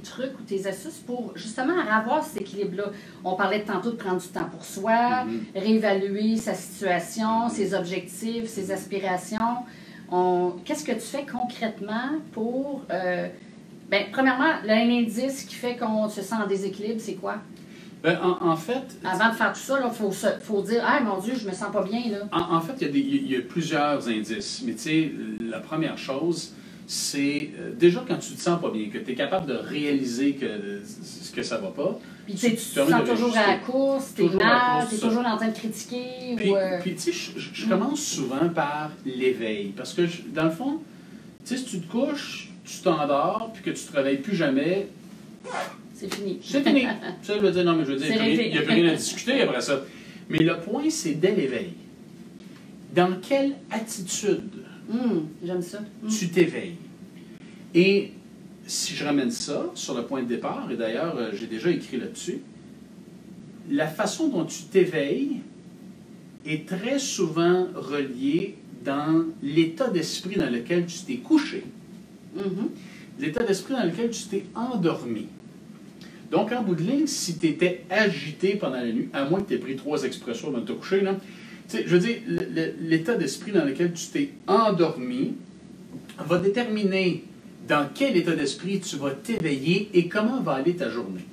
S1: trucs ou tes astuces pour justement avoir cet équilibre-là? On parlait tantôt de prendre du temps pour soi, réévaluer sa situation, ses objectifs, ses aspirations. Qu'est-ce que tu fais concrètement pour... premièrement, un indice qui fait qu'on se sent en déséquilibre, c'est quoi?
S2: En fait...
S1: Avant de faire tout ça, il faut dire « Ah, mon Dieu, je me sens pas bien. » là.
S2: En fait, il y a plusieurs indices. Mais tu sais, la première chose, c'est déjà quand tu te sens pas bien, que tu es capable de réaliser que ça va pas.
S1: Puis tu te sens toujours à la course, tu es mal, tu es toujours en train de critiquer.
S2: Puis tu sais, je commence souvent par l'éveil. Parce que, dans le fond, tu sais, si tu te couches, tu t'endors, puis que tu te réveilles plus jamais...
S1: C'est fini.
S2: C'est fini. Ça, je veux dire, non, mais je veux dire, il n'y a plus rien à discuter après ça. Mais le point, c'est dès l'éveil. Dans quelle attitude
S1: j'aime ça.
S2: Tu t'éveilles? Et si je ramène ça sur le point de départ, et d'ailleurs, j'ai déjà écrit là-dessus, la façon dont tu t'éveilles est très souvent reliée dans l'état d'esprit dans lequel tu t'es couché, l'état d'esprit dans lequel tu t'es endormi. Donc, en bout de ligne, si tu étais agité pendant la nuit, à moins que tu aies pris 3 expressos avant de te coucher, là, je veux dire, l'état d'esprit dans lequel tu t'es endormi va déterminer dans quel état d'esprit tu vas t'éveiller et comment va aller ta journée.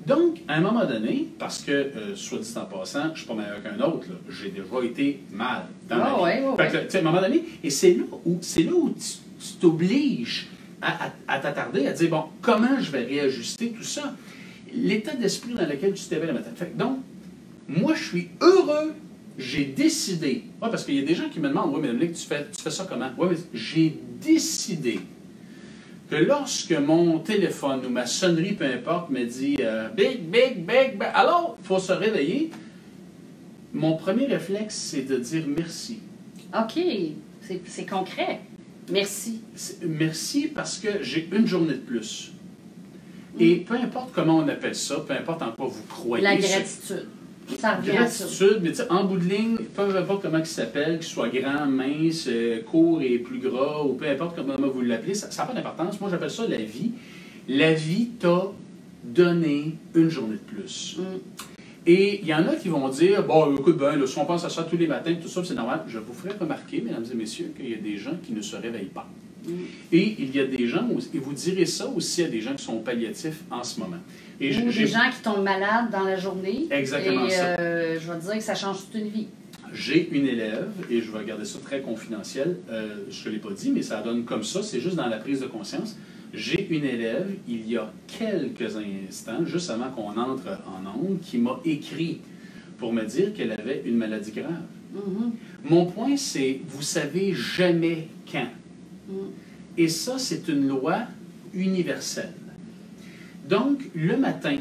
S2: Donc, à un moment donné, parce que, soit dit en passant, je ne suis pas meilleur qu'un autre, j'ai déjà été mal dans ma vie. Fait que, à un moment donné, et c'est là où tu t'obliges à t'attarder, à dire, bon, comment je vais réajuster tout ça? L'état d'esprit dans lequel tu t'éveilles le matin. Fait que, donc, moi, je suis heureux, j'ai décidé. Oui, parce qu'il y a des gens qui me demandent, oui, mais Dominique, tu fais ça comment? Oui, mais j'ai décidé que lorsque mon téléphone ou ma sonnerie, peu importe, me dit big, big, big, big, alors, il faut se réveiller, mon premier réflexe, c'est de dire merci.
S1: OK, c'est concret. Merci.
S2: Merci parce que j'ai une journée de plus. Et peu importe comment on appelle ça, peu importe en quoi vous croyez.
S1: La gratitude. Ça revient
S2: gratitude, mais en bout de ligne, peu importe comment il s'appelle, qu'il soit grand, mince, court et plus gras, ou peu importe comment vous l'appelez, ça n'a pas d'importance. Moi, j'appelle ça la vie. La vie t'a donné une journée de plus. Et il y en a qui vont dire, bon, écoute, si on pense à ça tous les matins, tout ça, c'est normal. Je vous ferai remarquer, mesdames et messieurs, qu'il y a des gens qui ne se réveillent pas. Et il y a des gens, et vous direz ça aussi à des gens qui sont palliatifs en ce moment.
S1: Ou des gens qui tombent malades dans la journée.
S2: Exactement ça.
S1: Je vais te dire que ça change toute une vie.
S2: J'ai une élève, et je vais garder ça très confidentiel, je ne te l'ai pas dit, mais ça donne comme ça, c'est juste dans la prise de conscience. J'ai une élève, il y a quelques instants, juste avant qu'on entre en ondes, qui m'a écrit pour me dire qu'elle avait une maladie grave. Mon point, c'est, vous savez jamais quand. Et ça, c'est une loi universelle. Donc, le matin,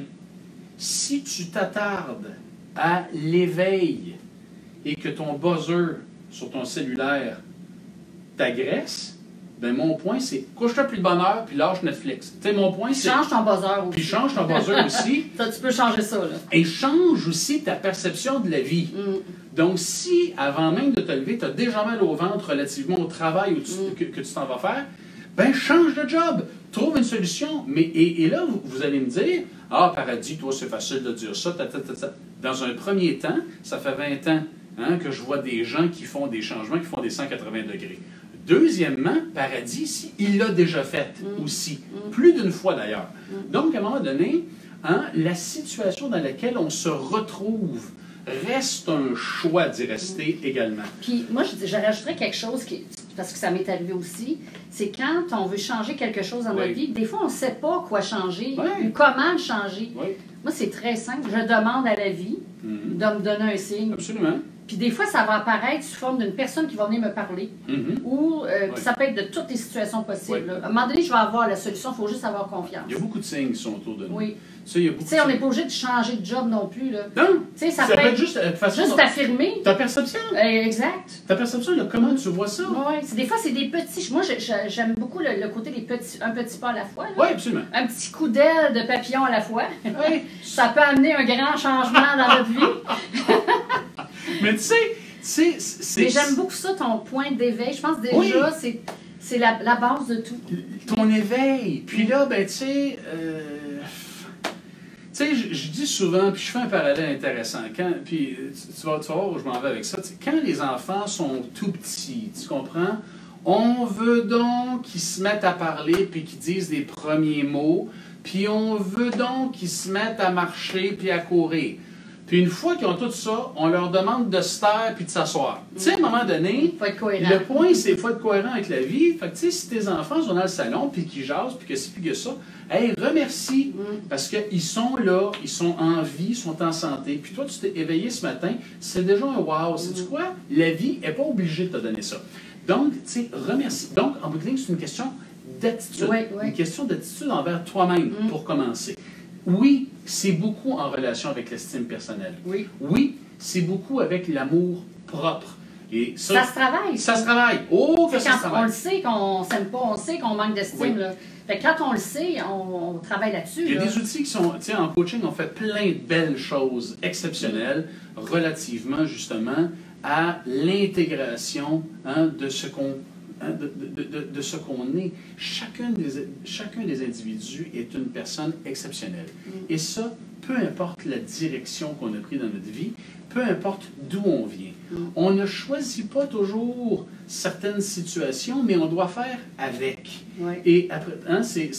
S2: si tu t'attardes à l'éveil et que ton buzzer sur ton cellulaire t'agresse, ben mon point, c'est couche-toi plus de bonne heure puis lâche Netflix. Tu sais, mon point, c'est...
S1: Change ton buzzer aussi.
S2: Puis change ton buzzer aussi.
S1: Ça, tu peux changer ça, là.
S2: Et change aussi ta perception de la vie. Donc, si, avant même de te lever, tu as déjà mal au ventre relativement au travail que tu t'en vas faire, ben change de job. Trouve une solution. Et là, vous allez me dire, ah, Paradis, toi, c'est facile de dire ça, Dans un premier temps, ça fait 20 ans que je vois des gens qui font des changements, qui font des 180 degrés. Deuxièmement, Paradis, ici, il l'a déjà fait aussi. Plus d'une fois, d'ailleurs. Donc, à un moment donné, la situation dans laquelle on se retrouve reste un choix d'y rester également.
S1: Puis moi, je rajouterais quelque chose, parce que ça m'est arrivé aussi, c'est quand on veut changer quelque chose dans notre vie, des fois, on ne sait pas quoi changer ou comment le changer. Moi, c'est très simple. Je demande à la vie de me donner un signe.
S2: Absolument.
S1: Puis des fois, ça va apparaître sous forme d'une personne qui va venir me parler. Ou ça peut être de toutes les situations possibles. Là. À un moment donné, je vais avoir la solution, il faut juste avoir confiance.
S2: Il y a beaucoup de signes qui sont autour de nous.
S1: Oui.
S2: Tu sais,
S1: on n'est pas obligé de changer de job non plus. Là.
S2: Non!
S1: Tu sais, ça peut être juste affirmer.
S2: Ta perception.
S1: Exact.
S2: Ta perception, là, comment tu vois ça?
S1: Oui, des fois, c'est des petits... Moi, j'aime beaucoup le côté des un petit pas à la fois.
S2: Oui, absolument.
S1: Un petit coup d'aile de papillon à la fois.
S2: Oui.
S1: Ça peut amener un grand changement dans notre vie.
S2: Mais tu sais,
S1: Mais j'aime beaucoup ça, ton point d'éveil. Je pense déjà, c'est la base de tout.
S2: Ton éveil. Puis là, ben, tu sais, je dis souvent, puis je fais un parallèle intéressant. Puis tu vas voir où je m'en vais avec ça. Quand les enfants sont tout petits, tu comprends? On veut donc qu'ils se mettent à parler puis qu'ils disent les premiers mots. Puis on veut donc qu'ils se mettent à marcher puis à courir. Puis une fois qu'ils ont tout ça, on leur demande de se taire puis de s'asseoir. Tu sais, à un moment donné,
S1: faut être cohérent.
S2: Le point, c'est qu'il faut être cohérent avec la vie. Fait que, tu sais, si tes enfants sont dans le salon puis qu'ils jasent puis que c'est plus que ça, hey, remercie. Parce qu'ils sont là, ils sont en vie, ils sont en santé. Puis toi, tu t'es éveillé ce matin, c'est déjà un wow. Sais-tu quoi? La vie n'est pas obligée de te donner ça. Donc, tu sais, remercie. Donc, en bout de ligne, c'est une question d'attitude. Une question d'attitude envers toi-même, pour commencer. Oui, c'est beaucoup en relation avec l'estime personnelle. Oui, c'est beaucoup avec l'amour propre. Et
S1: ça se travaille.
S2: Ça se travaille. Oh, que ça se travaille.
S1: On le sait qu'on s'aime pas, on sait qu'on manque d'estime. Là. Fait que quand on le sait, on travaille là-dessus.
S2: Il y a des outils qui sont, tu sais, en coaching, on fait plein de belles choses exceptionnelles relativement, justement, à l'intégration de ce qu'on de ce qu'on est. Chacun des individus est une personne exceptionnelle. Et ça, peu importe la direction qu'on a prise dans notre vie, peu importe d'où on vient. On ne choisit pas toujours certaines situations, mais on doit faire avec. Et après, c'est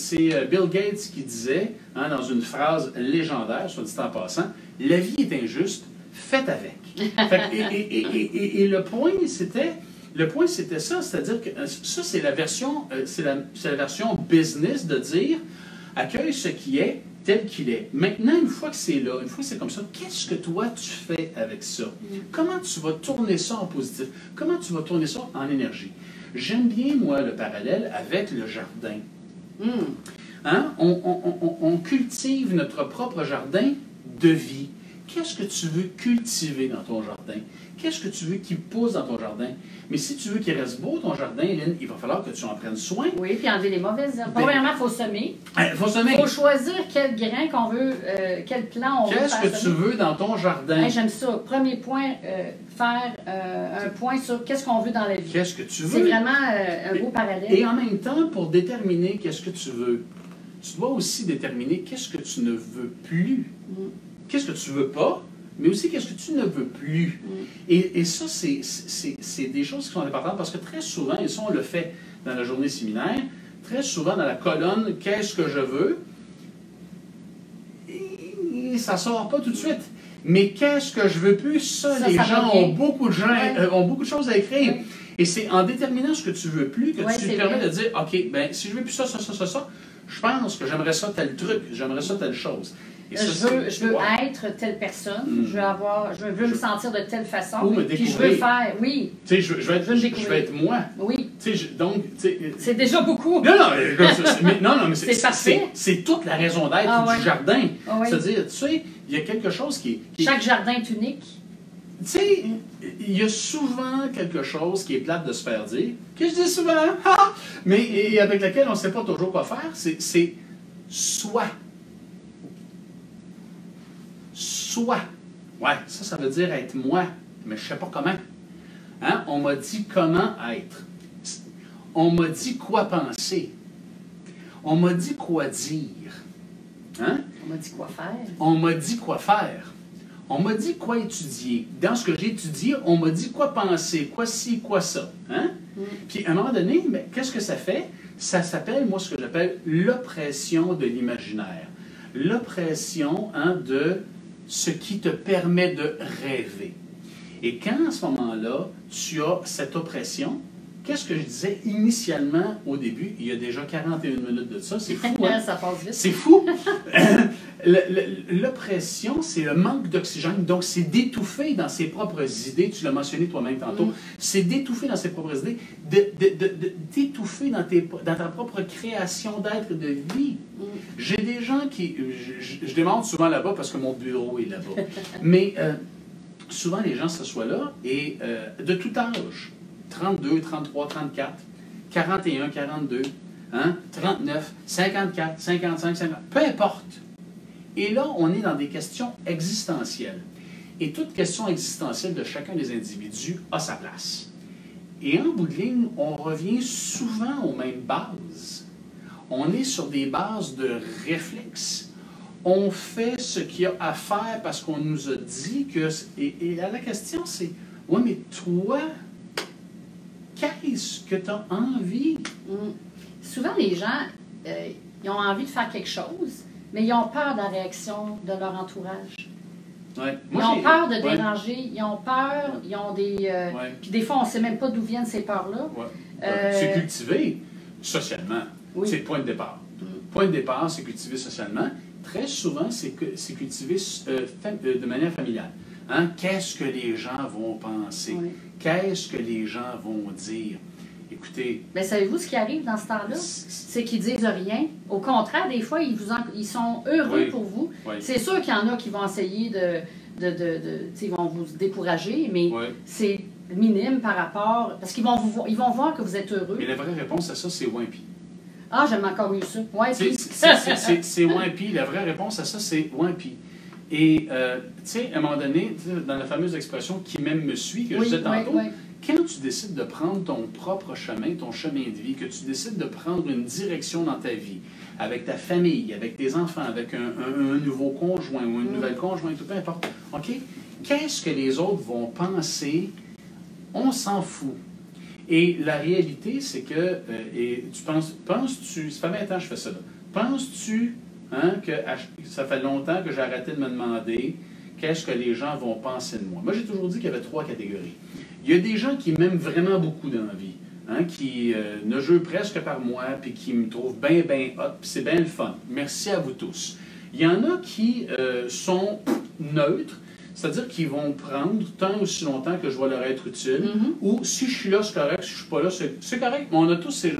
S2: Bill Gates qui disait, dans une phrase légendaire, soit dit en passant, « La vie est injuste, faites avec. » Et le point, c'était ça, c'est-à-dire que ça, c'est la version business de dire accueille ce qui est tel qu'il est. Maintenant, une fois que c'est là, une fois que c'est comme ça, qu'est-ce que toi tu fais avec ça? Comment tu vas tourner ça en positif? Comment tu vas tourner ça en énergie? J'aime bien, moi, le parallèle avec le jardin. On cultive notre propre jardin de vie. Qu'est-ce que tu veux cultiver dans ton jardin? Qu'est-ce que tu veux qu'il pousse dans ton jardin? Mais si tu veux qu'il reste beau, ton jardin, Lynn, il va falloir que tu en prennes soin.
S1: Oui, puis enlever les mauvaises herbes. Premièrement, il faut semer.
S2: Il faut semer.
S1: Il faut choisir quel grain qu'on veut, quel plan on veut faire.
S2: Qu'est-ce que tu veux dans ton jardin?
S1: J'aime ça. Premier point, faire un point sur qu'est-ce qu'on veut dans la vie.
S2: Qu'est-ce que tu veux?
S1: C'est vraiment un beau parallèle.
S2: Et en même temps, pour déterminer qu'est-ce que tu veux, tu dois aussi déterminer qu'est-ce que tu ne veux plus. Qu'est-ce que tu veux pas, mais aussi qu'est-ce que tu ne veux plus. Et ça, c'est des choses qui sont importantes parce que très souvent, et ça on le fait dans la journée séminaire, très souvent dans la colonne « Qu'est-ce que je veux ?» et ça ne sort pas tout de suite. Mais qu'est-ce que je veux plus? Ça les gens ont beaucoup de choses à écrire. Et c'est en déterminant ce que tu veux plus que tu te permets de dire « OK, ben si je veux plus ça, je pense que j'aimerais ça tel truc, j'aimerais ça telle chose. »
S1: Je veux être telle personne, je veux me sentir de telle façon,
S2: ou me
S1: puis je veux faire, oui.
S2: Tu sais, je veux être moi.
S1: Oui.
S2: Donc,
S1: c'est déjà beaucoup.
S2: Non, mais
S1: c'est parfait.
S2: C'est toute la raison d'être du jardin. C'est-à-dire, tu sais, il y a quelque chose qui
S1: Chaque jardin est unique.
S2: Tu sais, il y a souvent quelque chose qui est plate de se faire dire, que je dis souvent, mais avec laquelle on ne sait pas toujours quoi faire, c'est soi. Soi. Ouais, ça veut dire être moi, mais je ne sais pas comment. On m'a dit comment être. On m'a dit quoi penser. On m'a dit quoi dire.
S1: On m'a dit quoi faire.
S2: On m'a dit quoi faire. On m'a dit quoi étudier. Dans ce que j'ai étudié, on m'a dit quoi penser, quoi ci, quoi ça. Puis à un moment donné, qu'est-ce que ça fait? Ça s'appelle, moi, ce que j'appelle l'oppression de l'imaginaire. L'oppression de ce qui te permet de rêver. Et quand, à ce moment-là, tu as cette oppression, qu'est-ce que je disais initialement au début? Il y a déjà 41 minutes de ça, c'est fou,
S1: Ça passe vite.
S2: C'est fou! L'oppression, c'est le manque d'oxygène. Donc, c'est d'étouffer dans ses propres idées. Tu l'as mentionné toi-même tantôt. C'est d'étouffer dans ses propres idées, d'étouffer dans ta propre création d'être, de vie. J'ai des gens qui... Je démontre souvent là-bas parce que mon bureau est là-bas. Mais souvent, les gens s'assoient là et de tout âge. 32, 33, 34, 41, 42, 39, 54, 55, 50, peu importe. Et là, on est dans des questions existentielles. Et toute question existentielle de chacun des individus a sa place. Et en bout de ligne, on revient souvent aux mêmes bases. On est sur des bases de réflexes. On fait ce qu'il y a à faire parce qu'on nous a dit que... Et la question, c'est, oui, mais toi, qu'est-ce que tu as envie?
S1: Souvent, les gens, ils ont envie de faire quelque chose, mais ils ont peur de la réaction de leur entourage.
S2: Ouais.
S1: Ils ont peur de déranger, ils ont peur, ils ont des... Puis des fois, on ne sait même pas d'où viennent ces peurs-là.
S2: C'est cultivé socialement.
S1: Oui.
S2: C'est le point de départ. Point de départ, c'est cultivé socialement. Très souvent, c'est cultivé de manière familiale. Qu'est-ce que les gens vont penser?
S1: Oui.
S2: Qu'est-ce que les gens vont dire? Écoutez...
S1: Mais savez-vous ce qui arrive dans ce temps-là? C'est qu'ils disent rien. Au contraire, des fois, ils sont heureux pour vous.
S2: Oui.
S1: C'est sûr qu'il y en a qui vont essayer ils vont vous décourager, mais c'est minime par rapport... Parce qu'ils vont voir que vous êtes heureux.
S2: Mais la vraie réponse à ça, c'est Wimpy.
S1: Ah, j'aime encore mieux ça. Wimpy.
S2: C'est Wimpy. La vraie réponse à ça, c'est Wimpy. Et, tu sais, à un moment donné, dans la fameuse expression « qui m'aime me suit » que je disais tantôt, quand tu décides de prendre ton propre chemin, ton chemin de vie, que tu décides de prendre une direction dans ta vie, avec ta famille, avec tes enfants, avec un nouveau conjoint ou une nouvelle conjointe, peu importe, OK? Qu'est-ce que les autres vont penser? On s'en fout. Et la réalité, c'est que, et tu penses-tu, ça fait 20 ans que je fais ça, là, penses-tu que ça fait longtemps que j'ai arrêté de me demander qu'est-ce que les gens vont penser de moi? Moi, j'ai toujours dit qu'il y avait 3 catégories. Il y a des gens qui m'aiment vraiment beaucoup dans la vie, qui ne jouent presque par moi, puis qui me trouvent bien, bien hot, puis c'est bien le fun. Merci à vous tous. Il y en a qui sont neutres, c'est-à-dire qu'ils vont prendre tant aussi longtemps que je vais leur être utile, ou si je suis là, c'est correct, si je ne suis pas là, c'est correct, mais on a tous ces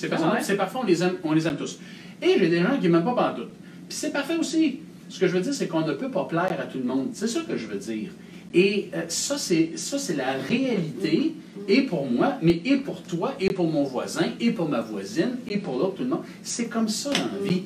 S2: personnages, c'est parfait, on les aime tous. Et j'ai des gens qui ne m'aiment pas pantoute. Puis c'est parfait aussi. Ce que je veux dire, c'est qu'on ne peut pas plaire à tout le monde. C'est ça que je veux dire. Et ça, c'est la réalité, et pour moi, mais et pour toi, et pour mon voisin, et pour ma voisine, et pour l'autre, tout le monde. C'est comme ça dans la vie.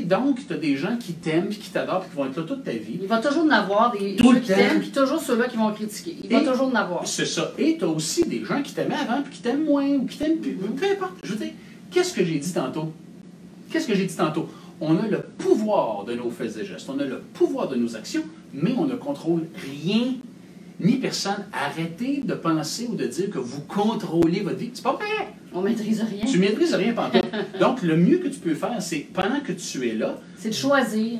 S2: Donc, tu as des gens qui t'aiment, qui t'adorent, puis qui vont être là toute ta vie.
S1: Il va toujours en avoir des gens qui t'aiment, puis toujours ceux-là qui vont critiquer. Il va toujours en avoir.
S2: C'est ça. Et tu as aussi des gens qui t'aimaient avant, puis qui t'aiment moins, ou qui t'aiment plus. Peu importe. Je veux dire, qu'est-ce que j'ai dit tantôt? Qu'est-ce que j'ai dit tantôt? On a le pouvoir de nos faits et gestes, on a le pouvoir de nos actions, mais on ne contrôle rien ni personne. Arrêtez de penser ou de dire que vous contrôlez votre vie. C'est pas vrai.
S1: On ne maîtrise rien.
S2: Tu ne maîtrises rien pantoute. Donc, le mieux que tu peux faire, c'est pendant que tu es là...
S1: C'est de choisir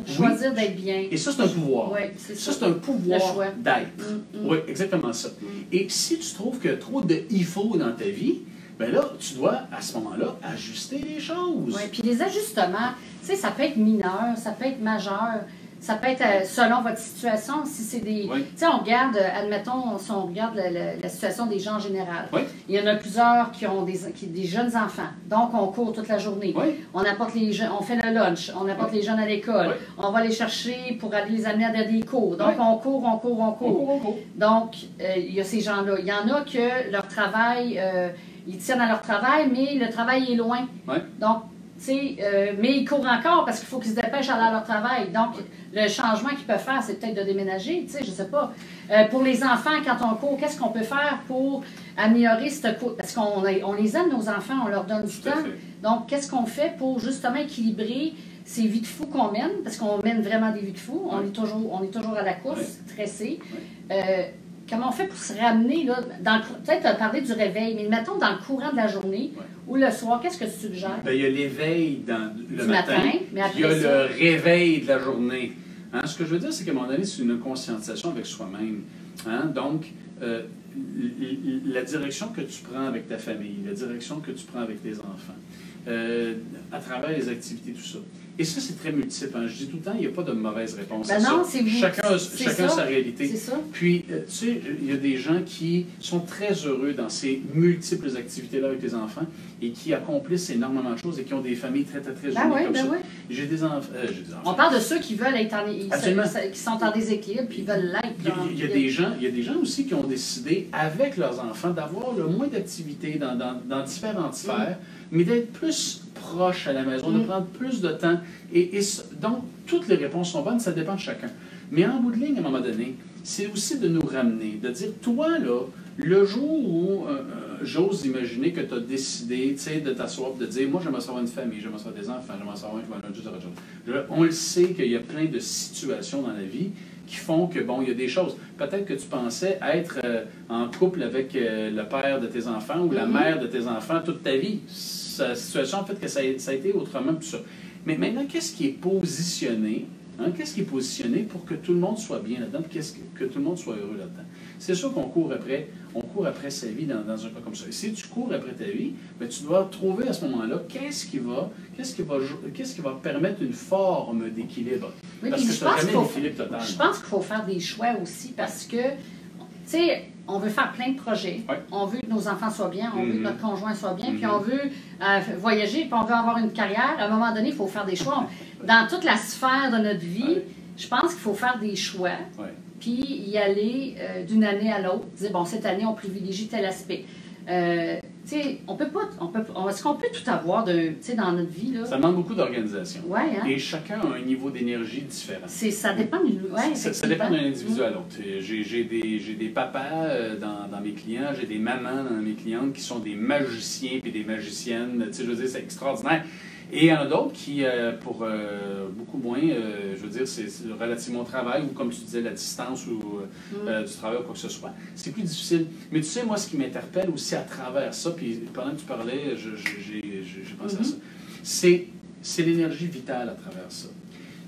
S1: d'être bien.
S2: Et ça, c'est un pouvoir.
S1: Oui, c'est ça.
S2: Ça, c'est un pouvoir d'être. Oui, exactement ça. Et si tu trouves qu'il y a trop de « il faut » dans ta vie, bien là, tu dois, à ce moment-là, ajuster les choses.
S1: Oui, puis les ajustements, tu sais, ça peut être mineur, ça peut être majeur, ça peut être selon votre situation. Si c'est des... Tu sais, on regarde, admettons, si on regarde la situation des gens en général. Il y en a plusieurs qui ont des jeunes enfants. Donc, on court toute la journée. On apporte les jeunes, on fait le lunch, on apporte les jeunes à l'école. On va les chercher pour aller les amener à des cours. Donc, on court. Donc, il y a ces gens-là. Il y en a que leur travail... ils tiennent à leur travail, mais le travail est loin. Donc, tu sais, mais ils courent encore parce qu'il faut qu'ils se dépêchent à aller à leur travail. Donc, le changement qu'ils peuvent faire, c'est peut-être de déménager, tu sais, je sais pas. Pour les enfants, quand on court, qu'est-ce qu'on peut faire pour améliorer cette course? Parce qu'on les aime, nos enfants, on leur donne du temps. Donc, qu'est-ce qu'on fait pour justement équilibrer ces vies de fous qu'on mène? Parce qu'on mène vraiment des vies de fous. On est toujours à la course, stressé. Comment on fait pour se ramener, là, peut-être parler du réveil, mais mettons dans le courant de la journée ou le soir, qu'est-ce que tu suggères? Bien,
S2: il y a l'éveil le matin,
S1: mais après
S2: il y a le réveil de la journée. Ce que je veux dire, c'est qu'à un moment donné, c'est une conscientisation avec soi-même. Donc, la direction que tu prends avec ta famille, la direction que tu prends avec tes enfants, à travers les activités, tout ça. Et ça, c'est très multiple. Hein. Je dis tout le temps, il n'y a pas de mauvaise réponse
S1: Ben
S2: à
S1: non,
S2: ça.
S1: c'est
S2: Chacun a sa réalité.
S1: C'est ça.
S2: Puis, tu sais, il y a des gens qui sont très heureux dans ces multiples activités-là avec les enfants et qui accomplissent énormément de choses et qui ont des familles très, très, très unies comme ça.
S1: Oui.
S2: J'ai des enfants.
S1: On parle de ceux qui veulent être qui sont en déséquilibre puis ils veulent l'être.
S2: Il y a des gens aussi qui ont décidé, avec leurs enfants, d'avoir le moins d'activités dans différentes sphères, mais d'être plus proche à la maison, de prendre plus de temps. Donc, toutes les réponses sont bonnes, ça dépend de chacun. Mais en bout de ligne, à un moment donné, c'est aussi de nous ramener, de dire, toi, là, le jour où j'ose imaginer que tu as décidé, tu sais, de t'asseoir et de dire, moi, j'aimerais savoir une famille, j'aimerais savoir des enfants, j'aimerais savoir on le sait qu'il y a plein de situations dans la vie qui font que, bon, il y a des choses. Peut-être que tu pensais être en couple avec le père de tes enfants ou la mère de tes enfants toute ta vie. La situation, en fait, que ça a été autrement, tout ça. Mais maintenant, qu'est-ce qui est positionné? Hein, qu'est-ce qui est positionné pour que tout le monde soit bien là-dedans, que tout le monde soit heureux là-dedans? C'est sûr qu'on court après sa vie dans un cas comme ça. Et si tu cours après ta vie, bien, tu dois trouver à ce moment-là qu'est-ce qui va permettre une forme d'équilibre.
S1: Oui,
S2: parce que tu n'as jamais l'équilibre total.
S1: Je pense qu'il faut faire des choix aussi parce que, tu sais, on veut faire plein de projets.
S2: Ouais.
S1: On veut que nos enfants soient bien, on veut que notre conjoint soit bien, puis on veut voyager, puis on veut avoir une carrière. À un moment donné, il faut faire des choix. Dans toute la sphère de notre vie, je pense qu'il faut faire des choix, puis y aller d'une année à l'autre. Dire, bon, cette année, on privilégie tel aspect. Tu sais, est-ce qu'on peut tout avoir dans notre vie? Là?
S2: Ça demande beaucoup d'organisation.
S1: Ouais, hein?
S2: Et chacun a un niveau d'énergie différent.
S1: Ça dépend
S2: ça dépend d'un individu à l'autre. J'ai des papas dans mes clients, j'ai des mamans dans mes clientes qui sont des magiciens et des magiciennes. Tu sais, je veux dire, c'est extraordinaire. Et il y en a d'autres qui, pour beaucoup moins, je veux dire, c'est relativement au travail ou, comme tu disais, la distance ou du travail ou quoi que ce soit. C'est plus difficile. Mais tu sais, moi, ce qui m'interpelle aussi à travers ça, puis pendant que tu parlais, j'ai pensé à ça, c'est l'énergie vitale à travers ça.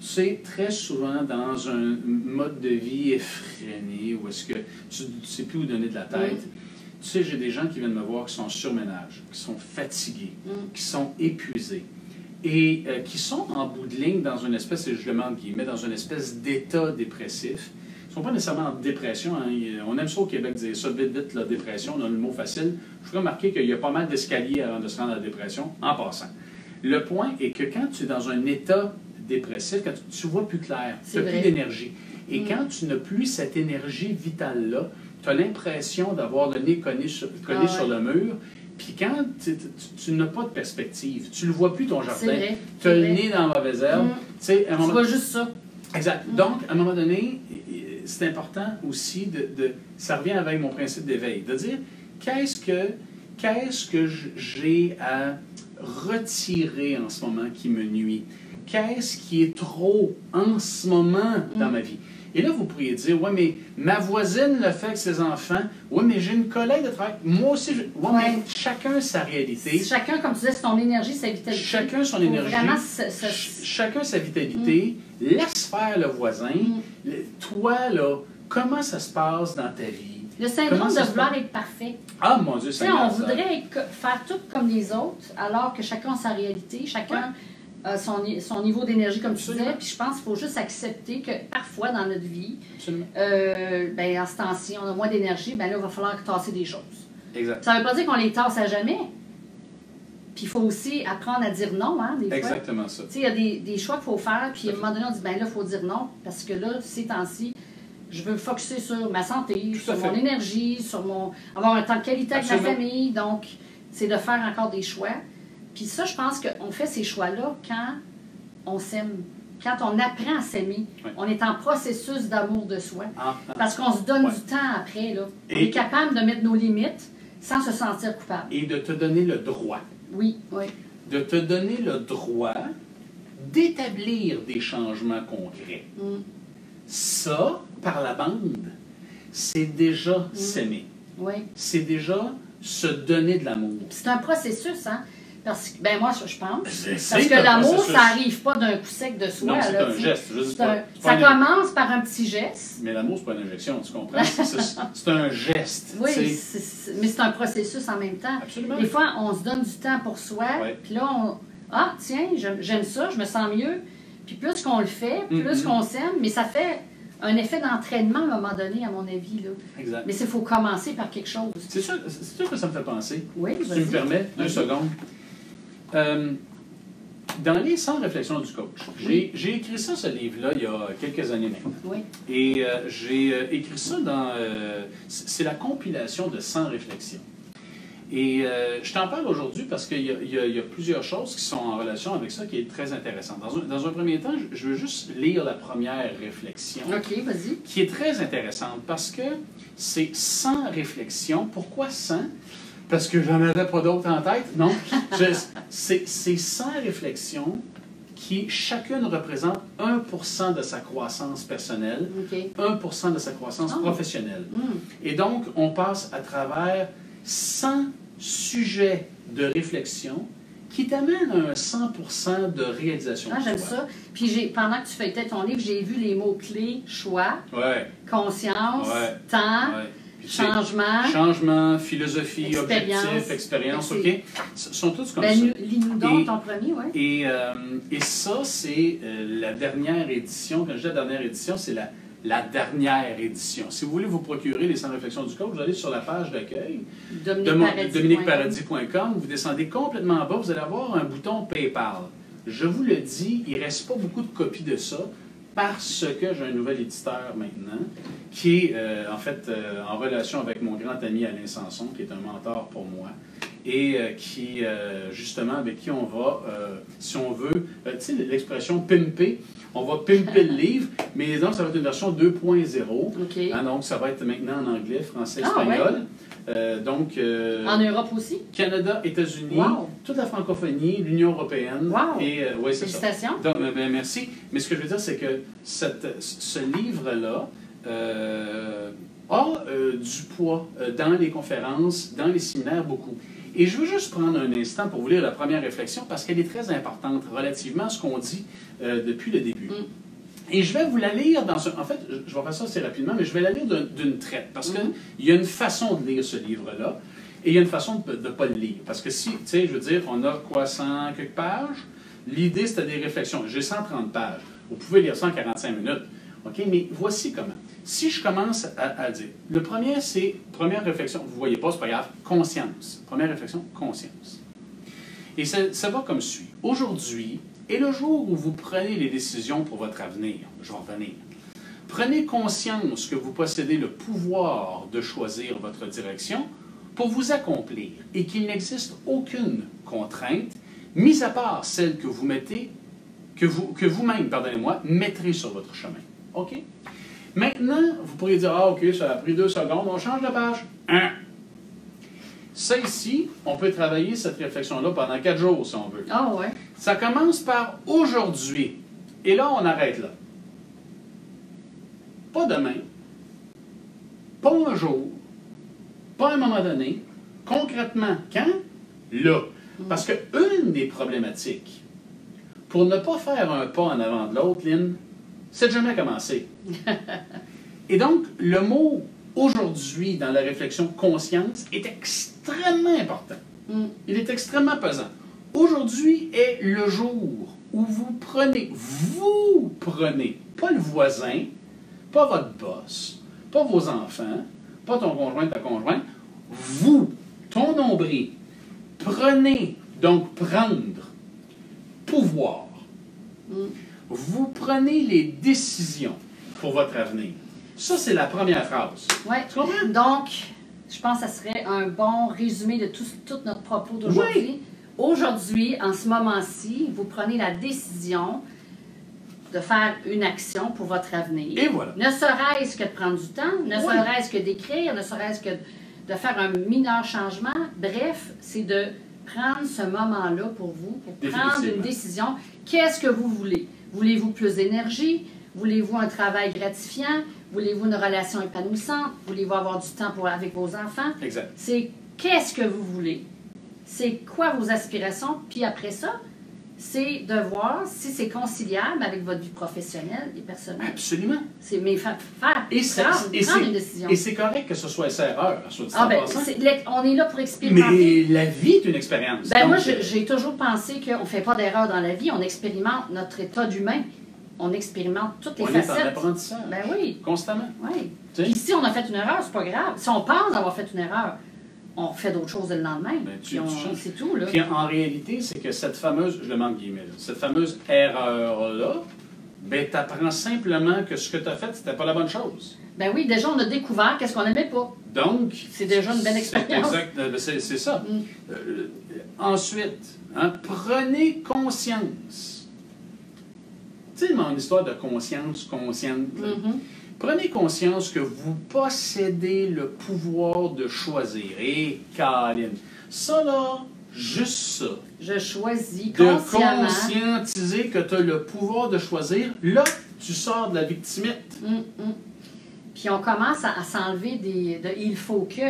S2: C'est très souvent dans un mode de vie effréné où est-ce que tu ne sais plus où donner de la tête. Tu sais, j'ai des gens qui viennent me voir qui sont en surménage, qui sont fatigués, qui sont épuisés. Et qui sont en bout de ligne dans une espèce, et je le mets entre guillemets, dans une espèce d'état dépressif. Ils ne sont pas nécessairement en dépression. Hein. On aime ça au Québec, dire ça vite, vite, la dépression, on a le mot facile. Je voudrais remarquer qu'il y a pas mal d'escaliers avant de se rendre à la dépression, en passant. Le point est que quand tu es dans un état dépressif, quand tu ne vois plus clair, tu n'as plus d'énergie. Et quand tu n'as plus cette énergie vitale-là, tu as l'impression d'avoir le nez collé sur le mur. Puis quand tu n'as pas de perspective, tu ne le vois plus ton jardin, tu as le nez dans la mauvaise herbe.
S1: Tu vois juste ça.
S2: Exact. Donc, à un moment donné, c'est important aussi ça revient avec mon principe d'éveil, de dire qu'est-ce que j'ai à retirer en ce moment qui me nuit? Qu'est-ce qui est trop en ce moment dans ma vie? Et là, vous pourriez dire, ouais, mais ma voisine le fait avec ses enfants. Ouais, mais j'ai une collègue de travail. Moi aussi, mais chacun sa réalité.
S1: Chacun, comme tu disais, son énergie, sa vitalité.
S2: Chacun son énergie. Chacun sa vitalité. Laisse faire le voisin. Toi, là, comment ça se passe dans ta vie?
S1: Le syndrome de vouloir être parfait.
S2: Ah, mon Dieu, ça
S1: on voudrait faire tout comme les autres, alors que chacun a sa réalité. Chacun... son niveau d'énergie, comme tu disais. Puis je pense qu'il faut juste accepter que parfois dans notre vie, en ce temps-ci, on a moins d'énergie, là, il va falloir tasser des choses.
S2: Exact.
S1: Ça ne veut pas dire qu'on les tasse à jamais. Puis il faut aussi apprendre à dire non, hein, des fois.
S2: Exactement ça.
S1: Il y a des choix qu'il faut faire, puis à un moment donné, on dit, là, il faut dire non, parce que là, ces temps-ci, je veux me focusser sur ma santé, sur mon énergie, avoir un temps de qualité avec ma famille. Donc, c'est de faire encore des choix. Puis ça, je pense qu'on fait ces choix-là quand on s'aime, quand on apprend à s'aimer. On est en processus d'amour de soi. Parce qu'on se donne du temps après. Là. On est capable de mettre nos limites sans se sentir coupable.
S2: Et de te donner le droit.
S1: Oui.
S2: De te donner le droit d'établir des changements concrets. Ça, par la bande, c'est déjà s'aimer. C'est déjà se donner de l'amour.
S1: C'est un processus, hein? Parce que, moi, je pense. Parce que l'amour, ça n'arrive pas d'un coup sec de soi.
S2: Non, c'est un geste.
S1: Ça commence par un petit geste.
S2: Mais l'amour, c'est pas une injection, tu comprends? C'est un geste.
S1: Oui, mais c'est un processus en même temps.
S2: Absolument.
S1: Des fois, on se donne du temps pour soi, puis là, ah, tiens, j'aime ça, je me sens mieux. Puis plus qu'on le fait, plus qu'on s'aime, mais ça fait un effet d'entraînement à un moment donné, à mon avis. Là.
S2: Exact.
S1: Mais il faut commencer par quelque chose.
S2: C'est sûr que ça me fait penser.
S1: Oui,
S2: si tu me permets, 2 secondes. Dans les 100 réflexions du coach, j'ai écrit ça, ce livre-là, il y a quelques années maintenant.
S1: Oui.
S2: Et j'ai écrit ça dans... c'est la compilation de 100 réflexions. Et je t'en parle aujourd'hui parce qu'il y a plusieurs choses qui sont en relation avec ça qui est très intéressant. Dans un premier temps, je veux juste lire la première réflexion.
S1: OK, vas-y.
S2: Qui est très intéressante parce que c'est 100 réflexions. Pourquoi 100? Parce que j'en avais pas d'autres en tête. Non, c'est 100 réflexions qui chacune représente 1% de sa croissance personnelle, 1% de sa croissance professionnelle. Et donc, on passe à travers 100 sujets de réflexion qui t'amènent à un 100% de réalisation.
S1: Ah, j'aime ça. Puis pendant que tu feuilletais ton livre, j'ai vu les mots-clés choix, conscience, temps, changement,
S2: philosophie, objectif, expérience, OK? Ce sont tous comme ça.
S1: Lis-nous donc ton premier, oui.
S2: Et ça, c'est la dernière édition. Quand je dis la dernière édition, c'est la dernière édition. Si vous voulez vous procurer les 100 réflexions du coach, vous allez sur la page d'accueil dominiqueparadis.com, vous descendez complètement en bas, vous allez avoir un bouton PayPal. Je vous le dis, il ne reste pas beaucoup de copies de ça parce que j'ai un nouvel éditeur maintenant qui est en fait en relation avec mon grand ami Alain Sanson, qui est un mentor pour moi et qui, justement, avec qui on va, si on veut, tu sais, l'expression pimper, on va pimper le livre, mais donc ça va être une version 2.0. Donc ça va être maintenant en anglais, français, espagnol.
S1: En Europe aussi?
S2: Canada, États-Unis, toute la francophonie, l'Union européenne. Et,
S1: félicitations.
S2: Donc, merci. Mais ce que je veux dire, c'est que ce livre-là a du poids dans les conférences, dans les séminaires, beaucoup. Et je veux juste prendre un instant pour vous lire la première réflexion parce qu'elle est très importante relativement à ce qu'on dit depuis le début. Et je vais vous la lire dans en fait, je vais faire ça assez rapidement, mais je vais la lire d'une traite parce qu'il y a une façon de lire ce livre-là et il y a une façon de ne pas le lire. Parce que si, tu sais, je veux dire, on a quoi, 100 quelques pages? L'idée, c'était des réflexions. J'ai 130 pages. Vous pouvez lire ça en 45 minutes. OK? Mais voici comment. Si je commence à dire, le premier, c'est, première réflexion, vous ne voyez pas, c'est pas grave, conscience. Première réflexion, conscience. Et ça va comme suit. Aujourd'hui est le jour où vous prenez les décisions pour votre avenir. Je vais revenir. Prenez conscience que vous possédez le pouvoir de choisir votre direction pour vous accomplir et qu'il n'existe aucune contrainte, mis à part celle que vous mettez, que vous-même, pardonnez-moi, mettrez sur votre chemin. OK? Maintenant, vous pourriez dire, ah, OK, ça a pris 2 secondes, on change de page. Ça ici, on peut travailler cette réflexion-là pendant 4 jours, si on veut.
S1: Ah ouais.
S2: Ça commence par aujourd'hui. Et là, on arrête là. Pas demain, pas un jour, pas à un moment donné. Concrètement, quand? Là. Parce que une des problématiques, pour ne pas faire un pas en avant de l'autre, Lynn, c'est de jamais commencer. Et donc, le mot aujourd'hui dans la réflexion conscience est extrêmement important. Il est extrêmement pesant. Aujourd'hui est le jour où vous prenez, pas le voisin, pas votre boss, pas vos enfants, pas ton conjoint, ta conjointe, vous, ton nombril, prenez, donc prendre, pouvoir. Vous prenez les décisions pour votre avenir. Ça, c'est la première phrase.
S1: Oui. Donc, je pense que ça serait un bon résumé de tout notre propos d'aujourd'hui. Aujourd'hui, en ce moment-ci, vous prenez la décision de faire une action pour votre avenir.
S2: Et voilà.
S1: Ne serait-ce que de prendre du temps, ne serait-ce que d'écrire, ne serait-ce que de faire un mineur changement. Bref, c'est de prendre ce moment-là pour vous, pour prendre une décision. Qu'est-ce que vous voulez? Voulez-vous plus d'énergie? Voulez-vous un travail gratifiant? Voulez-vous une relation épanouissante? Voulez-vous avoir du temps avec vos enfants?
S2: Exact.
S1: C'est qu'est-ce que vous voulez? C'est quoi vos aspirations? Puis après ça, c'est de voir si c'est conciliable avec votre vie professionnelle et personnelle.
S2: Absolument.
S1: Mais faire prendre une décision.
S2: Et c'est correct que ce soit erreur,
S1: on est là pour expérimenter.
S2: Mais la vie est une expérience.
S1: Moi, j'ai toujours pensé qu'on ne fait pas d'erreur dans la vie, on expérimente notre état d'humain. On expérimente toutes les facettes.
S2: On est en apprentissage.
S1: Ben oui.
S2: Constamment.
S1: Oui. Puis si on a fait une erreur, c'est pas grave. Si on pense avoir fait une erreur, on refait d'autres choses le lendemain. C'est tout, là.
S2: Puis en réalité, c'est que cette fameuse, je le mets en guillemets, cette fameuse erreur-là, ben t'apprends simplement que ce que tu as fait, c'était pas la bonne chose.
S1: Ben oui, déjà, on a découvert qu'est-ce qu'on n'aimait pas.
S2: Donc...
S1: C'est déjà une belle expérience.
S2: C'est ça. Ensuite, prenez conscience. Tu sais, mon histoire de consciente. Prenez conscience que vous possédez le pouvoir de choisir. Et Caroline, ça là, juste ça.
S1: Je choisis consciemment.
S2: De conscientiser que tu as le pouvoir de choisir, là, tu sors de la victimite.
S1: Puis on commence à s'enlever de il faut que.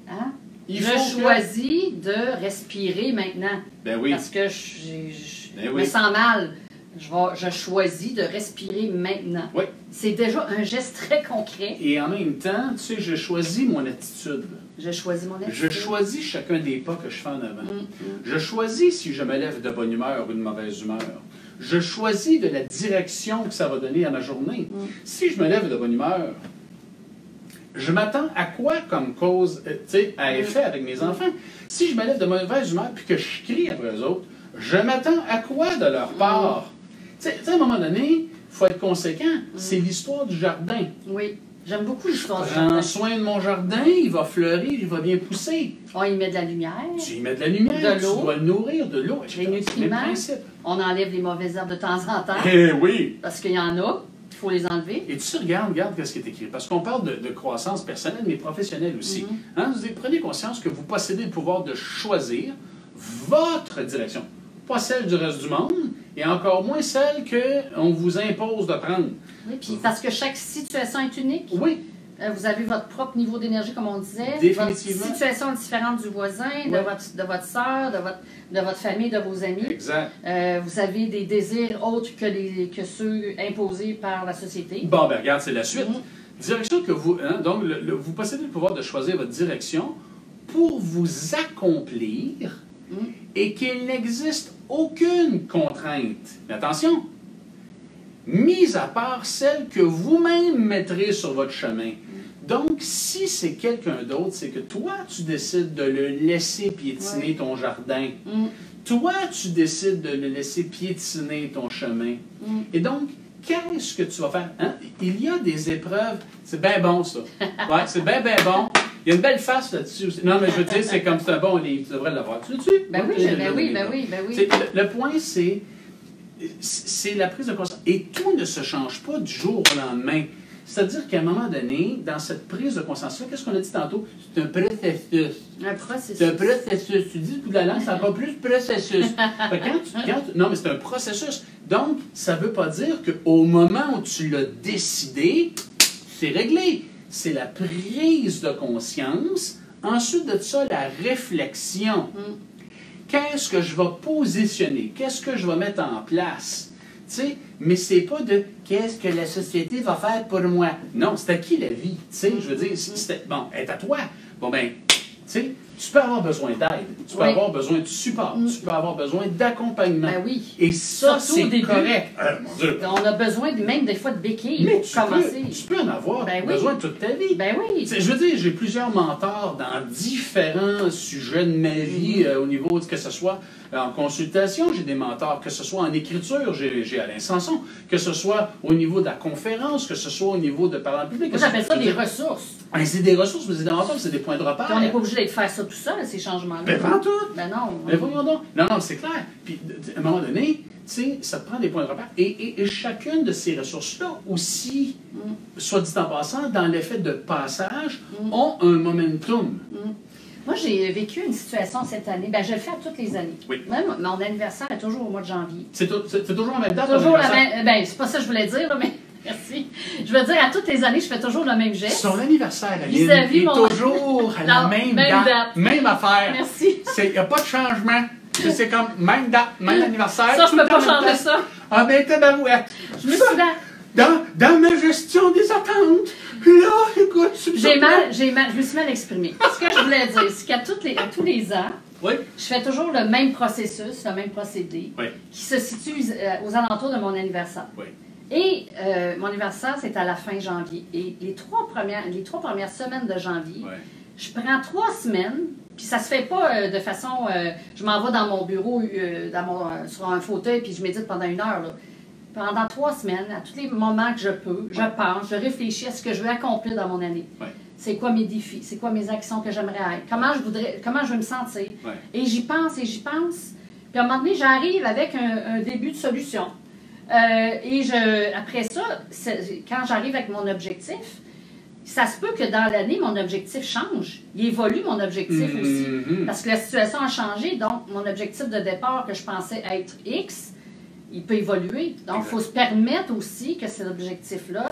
S1: Hein? Je choisis de respirer maintenant.
S2: Ben oui.
S1: Parce que je me sens mal. Je choisis de respirer maintenant.
S2: Oui.
S1: C'est déjà un geste très concret.
S2: Et en même temps, tu sais, je choisis mon attitude.
S1: Je choisis mon attitude.
S2: Je choisis chacun des pas que je fais en avant. Je choisis si je me lève de bonne humeur ou de mauvaise humeur. Je choisis de la direction que ça va donner à ma journée. Si je me lève de bonne humeur, je m'attends à quoi comme cause, tu sais, à effet avec mes enfants? Si je me lève de mauvaise humeur puis que je crie après eux autres, je m'attends à quoi de leur part? Tu sais, à un moment donné, il faut être conséquent. C'est l'histoire du jardin.
S1: Oui, j'aime beaucoup l'histoire du jardin.
S2: Prends soin de mon jardin, il va fleurir, il va bien pousser.
S1: On y met de la lumière.
S2: Tu y mets de la lumière,
S1: de l'eau.
S2: tu dois le nourrir, de l'eau,
S1: Les nutriments. On enlève les mauvaises herbes de temps en temps.
S2: Eh oui!
S1: Parce qu'il y en a, il faut les enlever.
S2: Et tu regarde ce qui est écrit. Parce qu'on parle de croissance personnelle, mais professionnelle aussi. Vous prenez conscience que vous possédez le pouvoir de choisir votre direction. Pas celle du reste du monde, et encore moins celle qu'on vous impose de prendre.
S1: Oui, puis parce que chaque situation est unique.
S2: Oui.
S1: Vous avez votre propre niveau d'énergie, comme on disait.
S2: Définitivement.
S1: Votre situation est différente du voisin, de votre soeur, de votre famille, de vos amis.
S2: Exact.
S1: Vous avez des désirs autres que ceux imposés par la société.
S2: Bon, ben regarde, c'est la suite. Direction que vous... donc, vous possédez le pouvoir de choisir votre direction pour vous accomplir et qu'il n'existe aucune contrainte. Mais attention, mis à part celle que vous-même mettrez sur votre chemin. Donc, si c'est quelqu'un d'autre, c'est que toi, tu décides de le laisser piétiner ton jardin. Toi, tu décides de le laisser piétiner ton chemin. Et donc, qu'est-ce que tu vas faire? Il y a des épreuves. C'est bien bon, ça. Ouais, c'est bien bon. Il y a une belle face là-dessus aussi. Non, mais je veux dire, c'est comme c'est un bon livre. Tu devrais l'avoir. Tu l'as-tu?
S1: Ben oui.
S2: Le point, c'est la prise de conscience. Et tout ne se change pas du jour au lendemain. C'est-à-dire qu'à un moment donné, dans cette prise de conscience-là, qu'est-ce qu'on a dit tantôt? C'est un processus.
S1: Un processus.
S2: C'est un processus. Tu dis le bout de la langue, ça pas plus processus. Non, mais c'est un processus. Donc, ça ne veut pas dire qu'au moment où tu l'as décidé, c'est réglé. C'est la prise de conscience. Ensuite de ça, la réflexion. Qu'est-ce que je vais positionner? Qu'est-ce que je vais mettre en place? T'sais, mais c'est pas de qu'est-ce que la société va faire pour moi. Non, c'est à qui la vie? Je veux dire, bon, elle est à toi. Bon, ben, tu peux avoir besoin d'aide, tu peux avoir besoin de support, tu peux avoir besoin d'accompagnement.
S1: Ben oui.
S2: Et ça, c'est correct. Mon Dieu.
S1: On a besoin même des fois de béquilles pour commencer.
S2: Tu peux en avoir besoin toute ta vie.
S1: Ben oui.
S2: Je veux dire, j'ai plusieurs mentors dans différents sujets de ma vie, au niveau que ce soit en consultation, j'ai des mentors, que ce soit en écriture, j'ai Alain Sanson, que ce soit au niveau de la conférence, que ce soit au niveau de parler en public.
S1: Moi, j'appelle ça des ressources.
S2: Ben, c'est des ressources, mais c'est des mentors, c'est des points de repère.
S1: Puis on n'est pas obligé de faire ça tout seul, ces changements-là.
S2: Ben, pas tout.
S1: Ben non.
S2: Mais voyons donc. Non, c'est clair. Puis, à un moment donné, tu sais, ça te prend des points de repère. Et chacune de ces ressources-là aussi, soit dit en passant, dans l'effet de passage, ont un momentum.
S1: Moi, j'ai vécu une situation cette année. Ben, je le fais à toutes les années.
S2: Oui.
S1: Même mon anniversaire est toujours au mois de janvier.
S2: C'est toujours la même date?
S1: Toujours la même. Ben, c'est pas ça que je voulais dire, là, mais merci. Je veux dire, à toutes les années, je fais toujours le même geste.
S2: Son anniversaire,
S1: Aline,
S2: est toujours à la même date. Même affaire.
S1: Merci.
S2: Il n'y a pas de changement. C'est comme même date, même anniversaire.
S1: Ça, je peux pas changer ça.
S2: Ah ben tabarouette.
S1: Je me suis
S2: Dans ma gestion des attentes, là, écoute,
S1: je me suis mal exprimée. Ce que je voulais dire, c'est qu'à tous les ans,
S2: oui.
S1: Je fais toujours le même processus, le même procédé,
S2: oui.
S1: qui se situe aux alentours de mon anniversaire.
S2: Oui.
S1: Et mon anniversaire, c'est à la fin janvier. Et les trois premières semaines de janvier,
S2: oui.
S1: Je prends 3 semaines, puis ça se fait pas de façon... je m'en vais dans mon bureau, sur un fauteuil, puis je médite pendant 1 heure. Là. Pendant 3 semaines, à tous les moments que je peux, je pense, je réfléchis à ce que je veux accomplir dans mon année.
S2: Oui.
S1: C'est quoi mes défis? C'est quoi mes actions que j'aimerais être? Comment je veux me sentir?
S2: Ouais.
S1: Et j'y pense, et j'y pense. Puis à un moment donné, j'arrive avec un début de solution. Après ça, quand j'arrive avec mon objectif, ça se peut que dans l'année, mon objectif change. Il évolue, mon objectif aussi. Parce que la situation a changé. Donc, mon objectif de départ que je pensais être X, il peut évoluer. Donc, il faut se permettre aussi que cet objectif-là,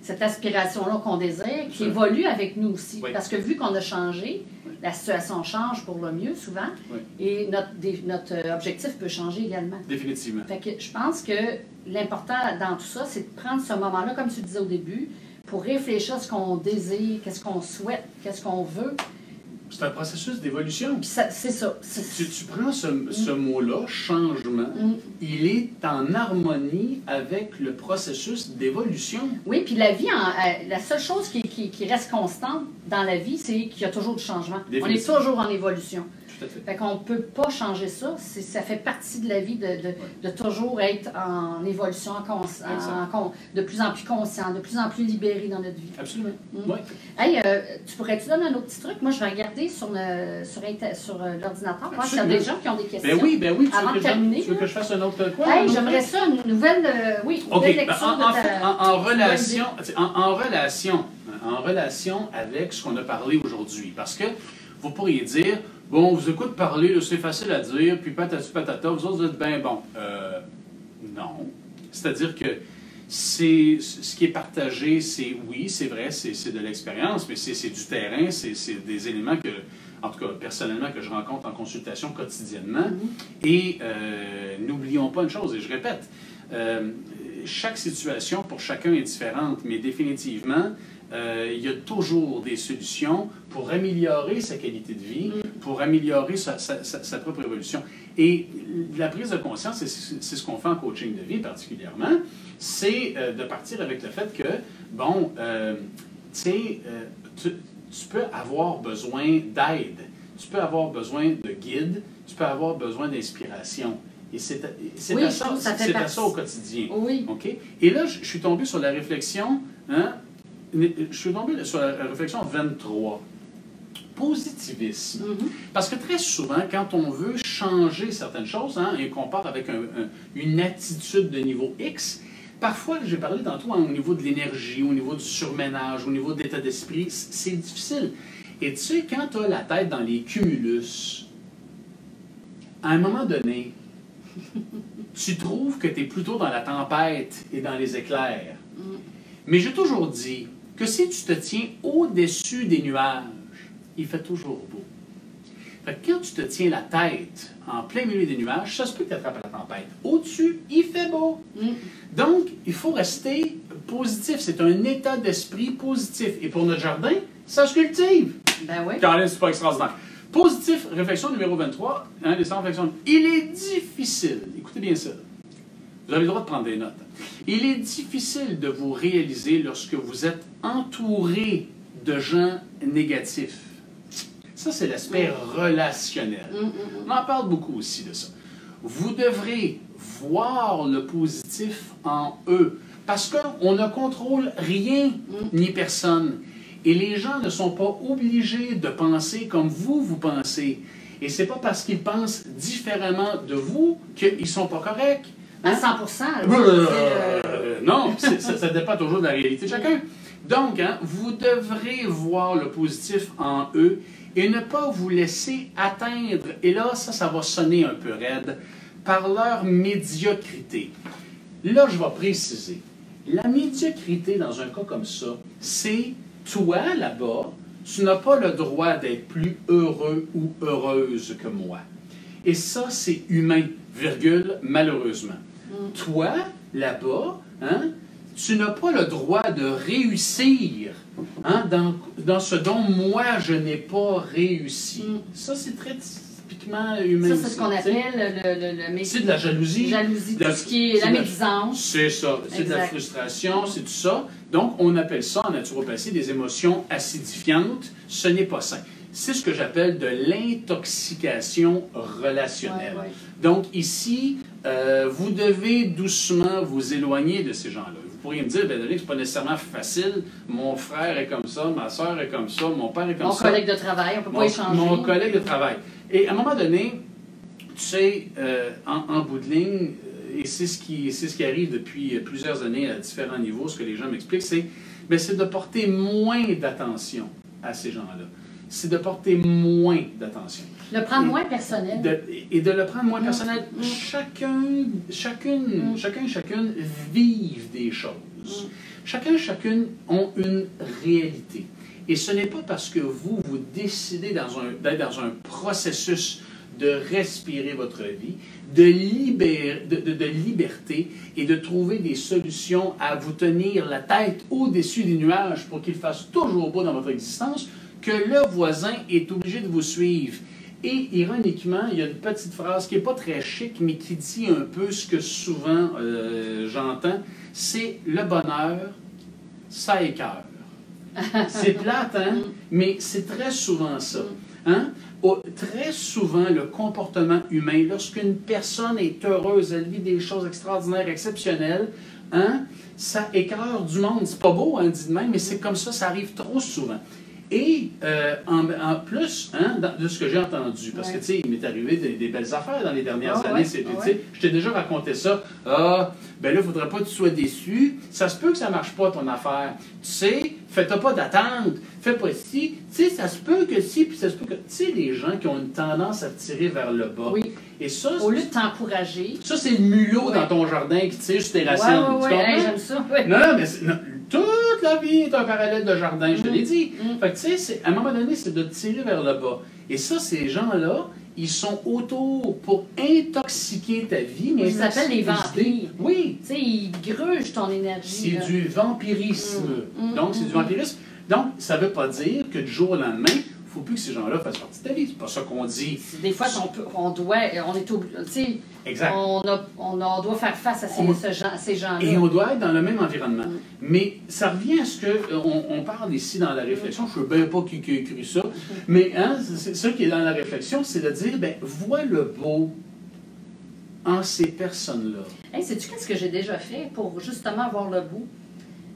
S1: cette aspiration-là qu'on désire, qui évolue avec nous aussi. Oui. Parce que vu qu'on a changé, la situation change pour le mieux souvent, et notre objectif peut changer également.
S2: Définitivement.
S1: Fait que je pense que l'important dans tout ça, c'est de prendre ce moment-là, comme tu disais au début, pour réfléchir à ce qu'on désire, qu'est-ce qu'on souhaite, qu'est-ce qu'on veut.
S2: C'est un processus d'évolution.
S1: C'est ça.
S2: Tu prends ce mot-là, changement, il est en harmonie avec le processus d'évolution.
S1: Oui, puis la vie, la seule chose qui reste constante dans la vie, c'est qu'il y a toujours du changement. On est toujours en évolution.
S2: Tout à fait.
S1: Fait qu'on ne peut pas changer ça. Ça fait partie de la vie de toujours être en évolution, de plus en plus conscient, de plus en plus libéré dans notre vie.
S2: Absolument.
S1: Oui. Hey, tu pourrais-tu donner un autre petit truc? Moi, je vais regarder sur l'ordinateur, voir s'il y a des gens qui ont des questions.
S2: Ben oui.
S1: Avant de terminer.
S2: Tu veux que je fasse un autre quoi?
S1: Hey, j'aimerais ça, une nouvelle lecture
S2: en relation avec ce qu'on a parlé aujourd'hui. Parce que vous pourriez dire, bon, vous écoute parler, c'est facile à dire, puis patati patata, vous autres, vous êtes bien bon. Non. C'est-à-dire que ce qui est partagé, oui, c'est vrai, c'est de l'expérience, mais c'est du terrain, c'est des éléments que, en tout cas, personnellement, que je rencontre en consultation quotidiennement. Et n'oublions pas une chose, et je répète, chaque situation pour chacun est différente, mais définitivement, il y a toujours des solutions pour améliorer sa qualité de vie, pour améliorer sa propre évolution. Et la prise de conscience, c'est ce qu'on fait en coaching de vie particulièrement, c'est de partir avec le fait que, bon, tu peux avoir besoin d'aide, tu peux avoir besoin de guide, tu peux avoir besoin d'inspiration. Et c'est à ça au quotidien.
S1: Oui.
S2: Okay? Et là, je suis tombé sur la réflexion, je suis tombé sur la réflexion 23. Positivisme. Parce que très souvent, quand on veut changer certaines choses, et qu'on part avec une attitude de niveau X, parfois, j'ai parlé tantôt au niveau de l'énergie, au niveau du surménage, au niveau de l'état d'esprit, c'est difficile. Et tu sais, quand tu as la tête dans les cumulus, à un moment donné, tu trouves que tu es plutôt dans la tempête et dans les éclairs. Mais j'ai toujours dit que si tu te tiens au-dessus des nuages, il fait toujours beau. Fait que quand tu te tiens la tête en plein milieu des nuages, ça se peut que tu attrapes la tempête. Au-dessus, il fait beau. Donc, il faut rester positif. C'est un état d'esprit positif. Et pour notre jardin, ça se cultive.
S1: Ben oui.
S2: Caroline, c'est pas extraordinaire. Positif, réflexion numéro 23, les 100 réflexions. Il est difficile, écoutez bien ça, vous avez le droit de prendre des notes. Il est difficile de vous réaliser lorsque vous êtes entouré de gens négatifs. Ça, c'est l'aspect relationnel. On en parle beaucoup aussi de ça. Vous devrez voir le positif en eux, parce qu'on ne contrôle rien ni personne. Et les gens ne sont pas obligés de penser comme vous pensez. Et c'est pas parce qu'ils pensent différemment de vous qu'ils ne sont pas corrects.
S1: À 100%.
S2: Non, ça dépend toujours de la réalité de chacun. Donc, vous devrez voir le positif en eux et ne pas vous laisser atteindre, et là, ça va sonner un peu raide, par leur médiocrité. Là, je vais préciser. La médiocrité, dans un cas comme ça, c'est toi, là-bas, tu n'as pas le droit d'être plus heureux ou heureuse que moi. Et ça, c'est humain, virgule, malheureusement. Toi, là-bas, hein, tu n'as pas le droit de réussir hein, dans ce dont moi, je n'ai pas réussi. Ça, c'est très typiquement humain.
S1: Ça, c'est ce qu'on appelle
S2: c'est de la jalousie.
S1: Tout ce qui est la médisance.
S2: C'est ça. C'est de la frustration, c'est tout ça. Donc, on appelle ça en naturopathie des émotions acidifiantes. Ce n'est pas sain. C'est ce que j'appelle de l'intoxication relationnelle.
S1: Ouais.
S2: Donc, ici, vous devez doucement vous éloigner de ces gens-là. Vous pourriez me dire, ben, Dominique, c'est pas nécessairement facile. Mon frère est comme ça, ma soeur est comme ça, mon père est comme ça.
S1: Mon collègue de travail, on ne peut pas échanger.
S2: Mon collègue de travail. Et à un moment donné, tu sais, en bout de ligne, et c'est ce qui arrive depuis plusieurs années à différents niveaux, ce que les gens m'expliquent, c'est de porter moins d'attention à ces gens-là. C'est de porter moins d'attention.
S1: Le prendre moins personnel.
S2: De le prendre moins personnel. Chacune vivent des choses. Chacune ont une réalité. Et ce n'est pas parce que vous décidez d'être dans un processus de respirer votre vie, de liberté et de trouver des solutions à vous tenir la tête au-dessus des nuages pour qu'il fasse toujours beau dans votre existence, que le voisin est obligé de vous suivre. Et ironiquement, il y a une petite phrase qui n'est pas très chic, mais qui dit un peu ce que souvent j'entends, c'est « le bonheur, ça écœure ». C'est plate, hein? Mais c'est très souvent ça. Hein? Très souvent, le comportement humain, lorsqu'une personne est heureuse, elle vit des choses extraordinaires, exceptionnelles, hein? Ça écœure du monde. C'est pas beau, hein, dit de même, mais c'est comme ça arrive trop souvent. Et en plus, hein, de ce que j'ai entendu, parce que tu sais, il m'est arrivé des belles affaires dans les dernières années. Je t'ai déjà raconté ça. Ah, ben là, il ne faudrait pas que tu sois déçu. Ça se peut que ça ne marche pas, ton affaire. Tu sais, fais-toi pas d'attente. Fais pas ci. Tu sais, ça se peut que si, puis ça se peut que. Tu sais, les gens qui ont une tendance à tirer vers le bas.
S1: Oui.
S2: Et ça,
S1: au lieu de t'encourager.
S2: Ça, c'est le mulot dans ton jardin qui tire sur tes racines.
S1: Oui, j'aime ça.
S2: Non, mais toute la vie est un parallèle de jardin, je te l'ai dit. Fait que, tu sais, à un moment donné, c'est de tirer vers le bas. Et ça, ces gens-là, ils sont autour pour intoxiquer ta vie. Mais
S1: ça s'appelle les vampires.
S2: Oui.
S1: Tu sais, ils grugent ton énergie.
S2: C'est du vampirisme. Donc, c'est du vampirisme. Donc, ça ne veut pas dire que du jour au lendemain, il ne faut plus que ces gens-là fassent partie de ta vie. C'est pas ça qu'on dit.
S1: Des fois, on est obligé.
S2: Exact.
S1: On doit faire face à ces gens-là.
S2: Et on doit être dans le même environnement. Mais ça revient à ce qu'on parle ici dans la réflexion. Je ne sais bien pas qui a écrit ça. Mais hein, ce qui est dans la réflexion, c'est de dire, ben, vois le beau en ces personnes-là.
S1: Hey, sais-tu qu'est-ce que j'ai déjà fait pour justement voir le beau?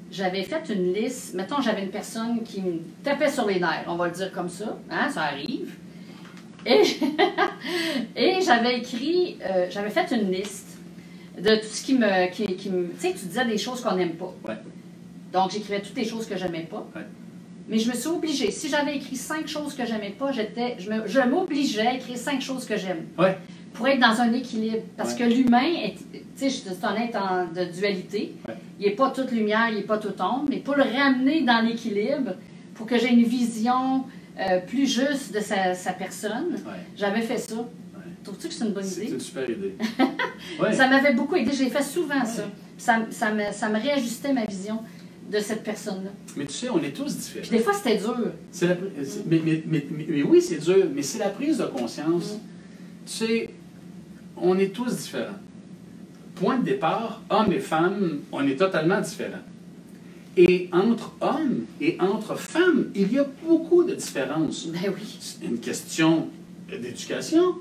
S1: J'avais fait une liste. Mettons, j'avais une personne qui me tapait sur les nerfs, on va le dire comme ça. Hein, ça arrive. Et, j'avais écrit, j'avais fait une liste de tout ce qui me... Tu sais, tu disais des choses qu'on n'aime pas.
S2: Ouais.
S1: Donc, j'écrivais toutes les choses que j'aimais pas.
S2: Ouais.
S1: Mais je me suis obligée. Si j'avais écrit 5 choses que j'aimais pas, je m'obligeais à écrire 5 choses que j'aime.
S2: Ouais.
S1: Pour être dans un équilibre. Parce que l'humain, tu sais, c'est un être de dualité.
S2: Ouais.
S1: Il n'est pas toute lumière, il n'est pas toute ombre. Mais pour le ramener dans l'équilibre, pour que j'ai une vision plus juste de sa personne, j'avais fait ça. Trouves-tu que c'est une bonne idée?
S2: C'est une super idée.
S1: Ça m'avait beaucoup aidé. J'ai fait souvent ça. Ça me réajustait ma vision de cette personne-là.
S2: Mais tu sais, on est tous différents.
S1: Puis des fois, c'était dur.
S2: Mais oui, c'est dur. Mais c'est la prise de conscience. Tu sais, on est tous différents. Point de départ, hommes et femmes, on est totalement différents. Et entre hommes et entre femmes, il y a beaucoup de différences.
S1: Ben oui.
S2: C'est une question d'éducation,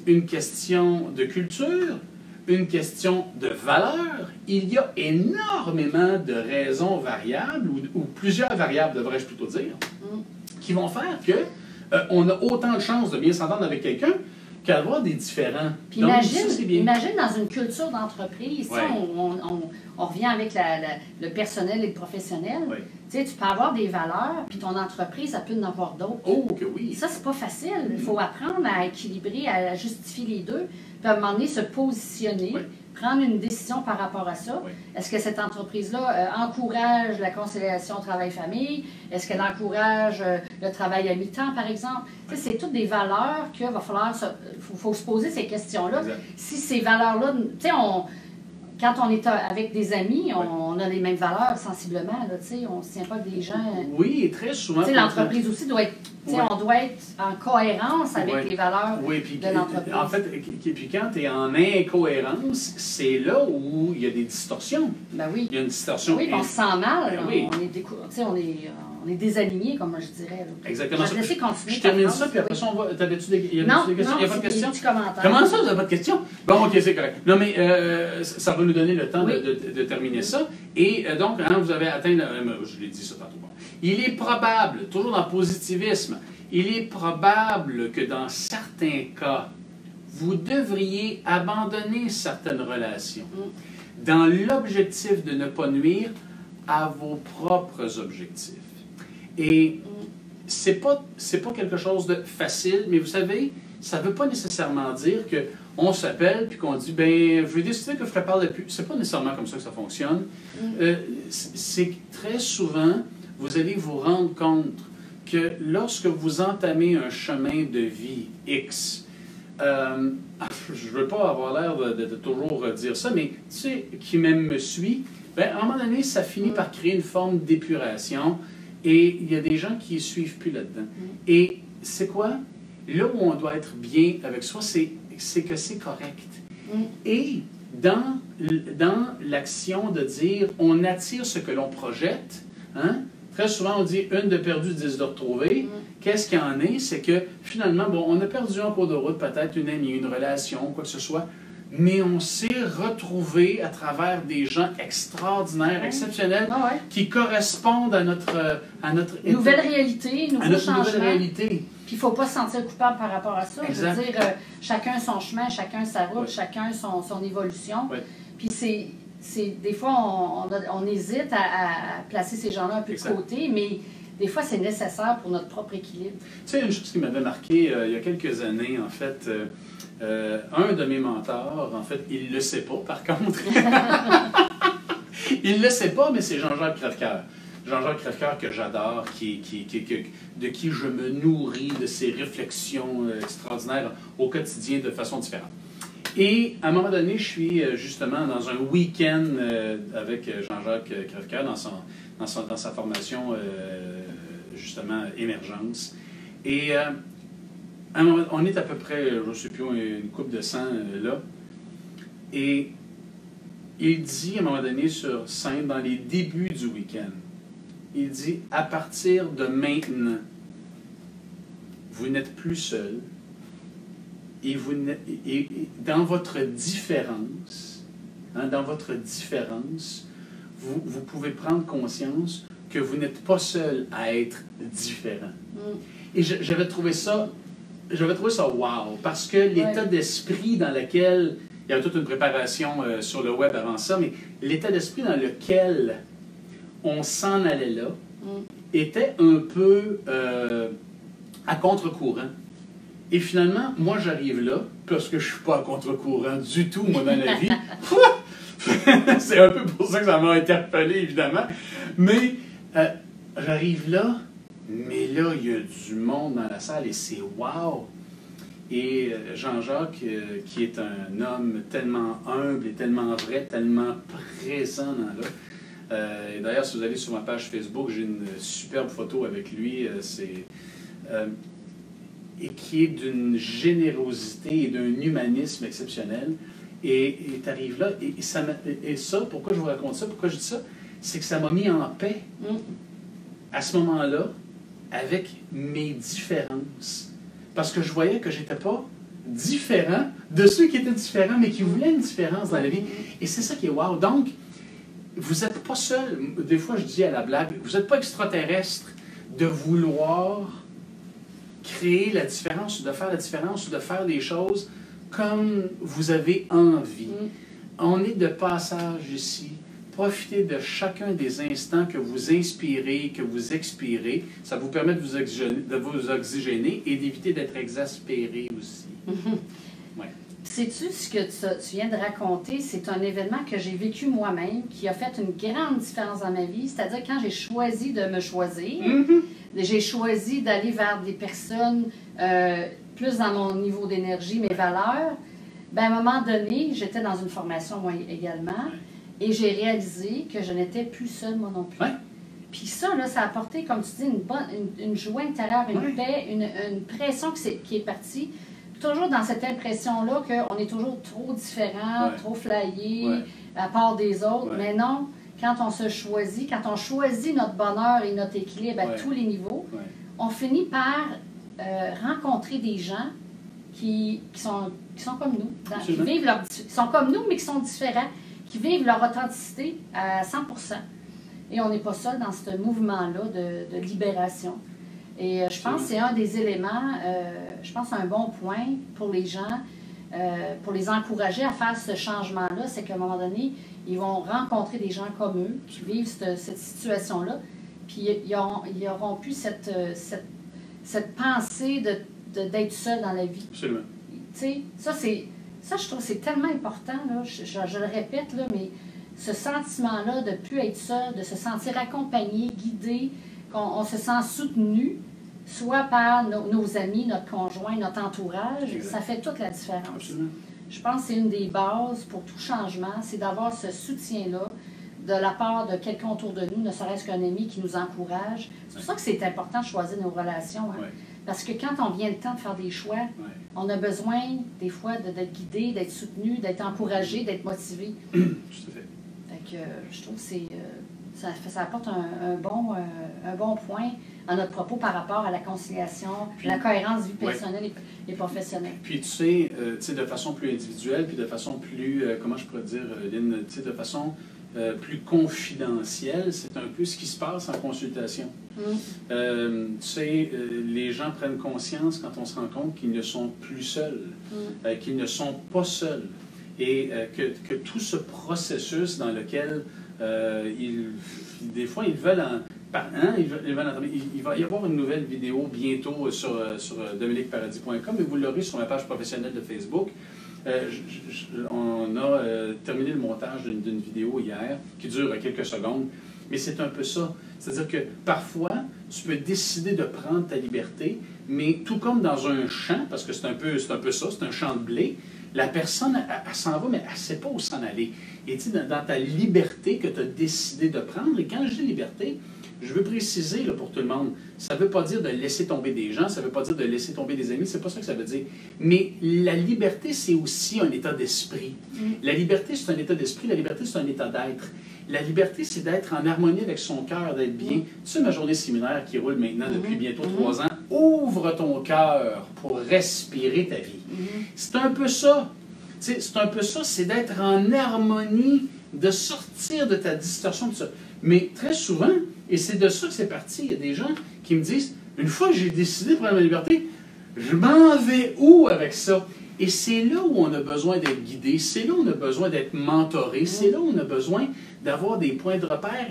S2: une question de culture, une question de valeur. Il y a énormément de raisons variables, ou plusieurs variables, devrais-je plutôt dire, qui vont faire qu'on a autant de chances de bien s'entendre avec quelqu'un qu'avoir des différents.
S1: Puis imagine dans une culture d'entreprise, on revient avec le personnel et le professionnel. Tu sais, tu peux avoir des valeurs, puis ton entreprise, elle peut en avoir d'autres.
S2: Oh, que oui!
S1: Ça, c'est pas facile. Il faut apprendre à équilibrer, à justifier les deux, puis à un moment donné, se positionner prendre une décision par rapport à ça.
S2: Oui.
S1: Est-ce que cette entreprise-là encourage la conciliation travail-famille? Est-ce qu'elle encourage le travail à mi-temps, par exemple? Oui. C'est toutes des valeurs qu'il va falloir... faut se poser ces questions-là.
S2: Exact.
S1: Si ces valeurs-là... Tu sais, quand on est avec des amis, on a les mêmes valeurs sensiblement. Là, on ne se tient pas que des gens...
S2: Oui, et très souvent...
S1: L'entreprise aussi doit être... On doit être en cohérence avec les valeurs de l'entreprise.
S2: En fait, puis quand tu es en incohérence, c'est là où il y a des distorsions.
S1: Ben oui.
S2: Il y a une distorsion.
S1: Oui, on se sent mal.
S2: Ben oui.
S1: On est désaligné, comme je dirais. Là.
S2: Exactement.
S1: Je vais te laisser continuer.
S2: Je termine ça, puis après ça, on va... T'avais-tu des questions?
S1: Non,
S2: il n'y a pas de questions?
S1: Comment
S2: ça, vous n'avez pas de questions? Bon, OK, c'est correct. Non, mais ça va nous donner le temps de terminer ça. Et donc, vous avez atteint... je l'ai dit ça tantôt. Il est probable, toujours dans le positivisme, il est probable que dans certains cas, vous devriez abandonner certaines relations dans l'objectif de ne pas nuire à vos propres objectifs. Et c'est pas quelque chose de facile, mais vous savez, ça ne veut pas nécessairement dire qu'on s'appelle puis qu'on dit, ben, je vais décider que je ne parle plus. C'est pas nécessairement comme ça que ça fonctionne. C'est que très souvent, vous allez vous rendre compte que lorsque vous entamez un chemin de vie X, je ne veux pas avoir l'air de toujours dire ça, mais tu sais, qui même me suit, ben, à un moment donné, ça finit par créer une forme d'épuration et il y a des gens qui ne suivent plus là-dedans. Et c'est quoi? Là où on doit être bien avec soi, c'est que c'est correct. Et dans l'action de dire on attire ce que l'on projette, hein? Très souvent, on dit une de perdu, 10 de retrouvé. Qu'est-ce qu'il y en est? C'est que finalement, bon, on a perdu en cours de route, peut-être une amie, une relation, quoi que ce soit, mais on s'est retrouvé à travers des gens extraordinaires, exceptionnels, qui correspondent à notre
S1: nouvelle réalité, nouveau changement.
S2: Nouvelle réalité.
S1: Puis il ne faut pas se sentir coupable par rapport à ça.
S2: Exact.
S1: Je veux dire, chacun son chemin, chacun sa route, chacun son évolution. Puis des fois, on hésite à placer ces gens-là un peu de côté, mais des fois, c'est nécessaire pour notre propre équilibre.
S2: Tu sais, une chose qui m'avait marqué il y a quelques années, en fait, un de mes mentors, en fait, il ne le sait pas, par contre. Il ne le sait pas, mais c'est Jean-Jacques Crèvecoeur. Jean-Jacques Crèvecoeur que j'adore, de qui je me nourris de ses réflexions extraordinaires au quotidien de façon différente. Et à un moment donné, je suis justement dans un week-end avec Jean-Jacques Crèvecoeur dans sa formation, justement, émergence. Et à un moment, on est à peu près, je ne sais plus, une coupe de 100 là. Et il dit à un moment donné sur scène, dans les débuts du week-end, il dit, à partir de maintenant, vous n'êtes plus seul. Et dans votre différence, vous pouvez prendre conscience que vous n'êtes pas seul à être différent. Et j'avais trouvé ça wow, parce que l'état d'esprit dans lequel, il y avait toute une préparation sur le web avant ça, mais l'état d'esprit dans lequel on s'en allait là était un peu à contre-courant. Et finalement, moi, j'arrive là, parce que je ne suis pas à contre-courant du tout, moi, dans la vie. C'est un peu pour ça que ça m'a interpellé, évidemment. Mais j'arrive là, mais là, il y a du monde dans la salle et c'est wow! Et Jean-Jacques, qui est un homme tellement humble et tellement vrai, tellement présent dans là. Et d'ailleurs, si vous allez sur ma page Facebook, j'ai une superbe photo avec lui. Et qui est d'une générosité et d'un humanisme exceptionnel. Et tu arrives là, et ça, pourquoi je vous raconte ça, pourquoi je dis ça, c'est que ça m'a mis en paix à ce moment-là avec mes différences. Parce que je voyais que je n'étais pas différent de ceux qui étaient différents, mais qui voulaient une différence dans la vie. Et c'est ça qui est wow. Donc, vous n'êtes pas seul. Des fois, je dis à la blague, vous n'êtes pas extraterrestre de vouloir créer la différence, ou de faire la différence, ou de faire des choses comme vous avez envie. On est de passage ici. Profitez de chacun des instants que vous inspirez, que vous expirez. Ça vous permet de vous oxygéner et d'éviter d'être exaspéré aussi.
S1: Ouais. Sais-tu ce que tu viens de raconter? C'est un événement que j'ai vécu moi-même, qui a fait une grande différence dans ma vie. C'est-à-dire quand j'ai choisi de me choisir, j'ai choisi d'aller vers des personnes plus dans mon niveau d'énergie, mes valeurs. Ben, à un moment donné, j'étais dans une formation moi également, et j'ai réalisé que je n'étais plus seule, moi non plus.
S2: Ouais.
S1: Puis ça, là, ça a apporté, comme tu dis, une joie intérieure, une paix, une pression qui est partie. Toujours dans cette impression-là qu'on est toujours trop différent, trop flyé, à part des autres. Mais non, quand on se choisit, quand on choisit notre bonheur et notre équilibre à tous les niveaux, on finit par rencontrer des gens qui sont comme nous, qui vivent qui sont comme nous, mais qui sont différents, qui vivent leur authenticité à 100%. Et on n'est pas seul dans ce mouvement-là de libération. Et je pense que c'est un des éléments, je pense un bon point pour les gens, pour les encourager à faire ce changement-là, c'est qu'à un moment donné, ils vont rencontrer des gens comme eux qui vivent cette situation-là, puis ils n'auront plus cette pensée d'être seul dans la vie.
S2: Absolument.
S1: Tu sais, ça, je trouve que c'est tellement important, là, je le répète, là, mais ce sentiment-là de ne plus être seul, de se sentir accompagné, guidé, qu'on se sent soutenu, soit par nos amis, notre conjoint, notre entourage, ça fait toute la différence.
S2: Absolument.
S1: Je pense que c'est une des bases pour tout changement, c'est d'avoir ce soutien-là de la part de quelqu'un autour de nous, ne serait-ce qu'un ami qui nous encourage. C'est pour ça que c'est important de choisir nos relations. Hein? Parce que quand on vient le temps de faire des choix, on a besoin des fois d'être guidé, d'être soutenu, d'être encouragé, d'être motivé.
S2: Tout à fait.
S1: Fait que je trouve que ça apporte un bon point à notre propos par rapport à la conciliation, la cohérence vie personnelle et professionnelle.
S2: Puis tu sais, de façon plus individuelle, puis de façon plus, comment je pourrais dire, Lynn, de façon plus confidentielle, c'est un peu ce qui se passe en consultation. Tu sais, les gens prennent conscience quand on se rend compte qu'ils ne sont plus seuls, qu'ils ne sont pas seuls, et que tout ce processus dans lequel des fois ils veulent il va y avoir une nouvelle vidéo bientôt sur dominiqueparadis.com et vous l'aurez sur ma page professionnelle de Facebook. On a terminé le montage d'une vidéo hier qui dure quelques secondes, mais c'est un peu ça. C'est-à-dire que parfois, tu peux décider de prendre ta liberté, mais tout comme dans un champ, parce que c'est un peu ça, c'est un champ de blé, la personne, elle s'en va, mais elle ne sait pas où s'en aller. Et tu sais, dans ta liberté que tu as décidé de prendre, et quand je dis liberté, je veux préciser là, pour tout le monde, ça ne veut pas dire de laisser tomber des gens, ça ne veut pas dire de laisser tomber des amis, c'est pas ça que ça veut dire. Mais la liberté, c'est aussi un état d'esprit. La liberté, c'est un état d'esprit, la liberté, c'est un état d'être. La liberté, c'est d'être en harmonie avec son cœur, d'être bien. Tu sais, ma journée séminaire qui roule maintenant depuis bientôt 3 ans, ouvre ton cœur pour respirer ta vie. C'est un peu ça. Tu sais, c'est un peu ça, c'est d'être en harmonie, de sortir de ta distorsion, de ça. Mais très souvent, et c'est de ça que c'est parti, il y a des gens qui me disent, une fois que j'ai décidé de prendre ma liberté, je m'en vais où avec ça? Et c'est là où on a besoin d'être guidé, c'est là où on a besoin d'être mentoré, c'est là où on a besoin d'avoir des points de repère.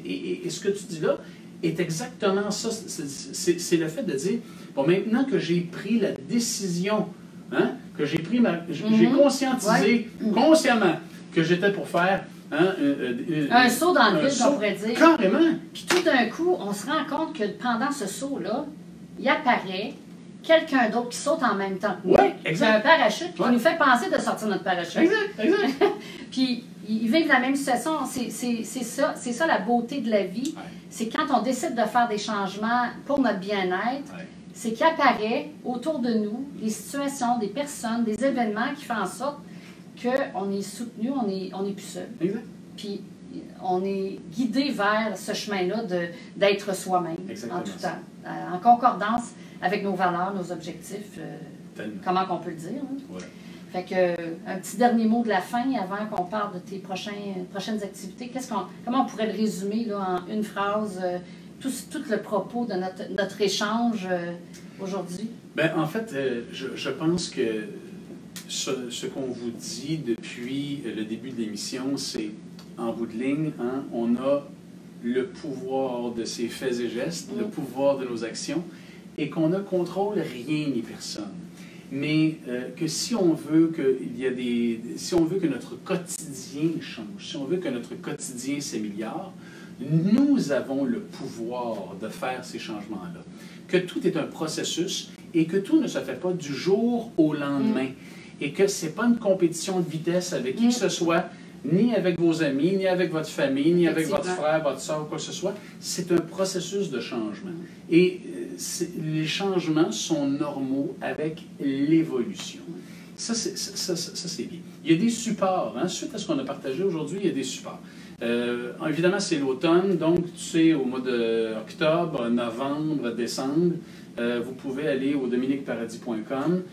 S2: Et ce que tu dis là est exactement ça. C'est le fait de dire, bon, maintenant que j'ai pris la décision, hein, que j'ai pris j'ai conscientisé consciemment que j'étais pour faire
S1: un saut dans le vide, on pourrait dire.
S2: Carrément.
S1: Puis tout d'un coup, on se rend compte que pendant ce saut-là, il apparaît quelqu'un d'autre qui saute en même temps.
S2: Oui, exact.
S1: C'est un parachute qui nous fait penser de sortir notre parachute.
S2: Exact.
S1: Puis ils vivent la même situation. C'est ça la beauté de la vie. C'est quand on décide de faire des changements pour notre bien-être, c'est qu'il apparaît autour de nous des situations, des personnes, des événements qui font en sorte qu'on est soutenu, on est plus seul.
S2: Exact.
S1: Puis on est guidé vers ce chemin-là d'être soi-même en tout temps, en concordance avec nos valeurs, nos objectifs, comment qu'on peut le dire. Hein? Fait que, un petit dernier mot de la fin avant qu'on parle de tes prochaines activités. Comment on pourrait le résumer là, en une phrase, tout le propos de notre échange aujourd'hui?
S2: Bien, en fait, je pense que ce qu'on vous dit depuis le début de l'émission, c'est, en bout de ligne, hein, on a le pouvoir de ses faits et gestes, le pouvoir de nos actions, et qu'on ne contrôle rien ni personne. mais que si on veut si on veut que notre quotidien change, si on veut que notre quotidien s'améliore, nous avons le pouvoir de faire ces changements-là. Que tout est un processus et que tout ne se fait pas du jour au lendemain. Et que ce n'est pas une compétition de vitesse avec qui que ce soit, ni avec vos amis, ni avec votre famille, ni avec votre frère, votre soeur, quoi que ce soit. C'est un processus de changement. Et les changements sont normaux avec l'évolution. Ça, c'est bien. Il y a des supports. Hein? Suite à ce qu'on a partagé aujourd'hui, il y a des supports. Évidemment, c'est l'automne, donc tu sais, au mois d'octobre, novembre, décembre, vous pouvez aller au dominiqueparadis.com.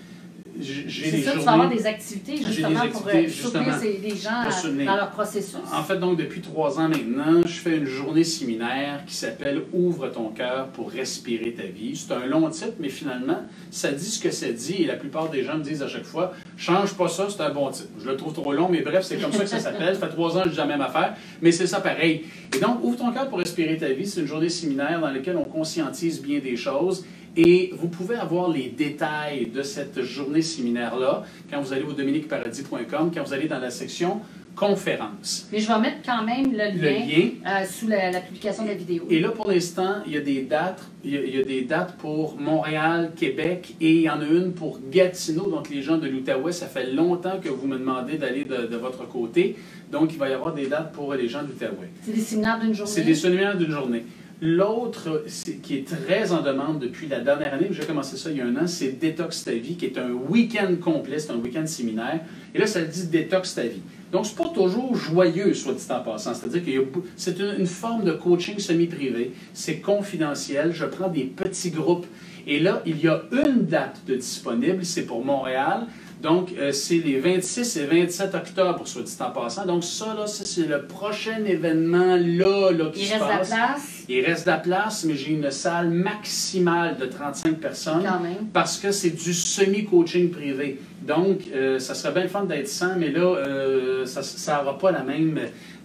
S1: C'est ça, tu vas avoir des activités justement pour soutenir les gens dans leur processus.
S2: En fait, donc, depuis 3 ans maintenant, je fais une journée séminaire qui s'appelle « Ouvre ton cœur pour respirer ta vie ». C'est un long titre, mais finalement, ça dit ce que ça dit et la plupart des gens me disent à chaque fois « Change pas ça, c'est un bon titre ». Je le trouve trop long, mais bref, c'est comme ça que ça s'appelle. Ça fait 3 ans que je dis la même affaire, mais c'est ça pareil. Et donc, « Ouvre ton cœur pour respirer ta vie », c'est une journée séminaire dans laquelle on conscientise bien des choses. Et vous pouvez avoir les détails de cette journée séminaire-là quand vous allez au dominiqueparadis.com, quand vous allez dans la section conférences.
S1: Mais je vais mettre quand même le lien sous la publication de la vidéo.
S2: Et là, pour l'instant, il y a des dates. Il y a des dates pour Montréal, Québec, et il y en a une pour Gatineau. Donc, les gens de l'Outaouais, ça fait longtemps que vous me demandez d'aller de votre côté. Donc, il va y avoir des dates pour les gens de l'Outaouais.
S1: C'est des séminaires d'une journée?
S2: C'est des séminaires d'une journée. L'autre, qui est très en demande depuis la dernière année, j'ai commencé ça il y a 1 an, c'est Détox ta vie, qui est un week-end complet, c'est un week-end séminaire. Et là, ça dit Détox ta vie. Donc, c'est pas toujours joyeux, soit dit en passant. C'est-à-dire que c'est une forme de coaching semi-privé. C'est confidentiel. Je prends des petits groupes. Et là, il y a une date de disponible, c'est pour Montréal. Donc, c'est les 26 et 27 octobre, soit dit en passant. Donc, ça, là, c'est le prochain événement là qui se passe.
S1: Il reste de la place?
S2: Il reste de la place, mais j'ai une salle maximale de 35 personnes.
S1: Quand même.
S2: Parce que c'est du semi-coaching privé. Donc, ça serait bien le fun d'être 100, mais là, ça n'aura pas la même...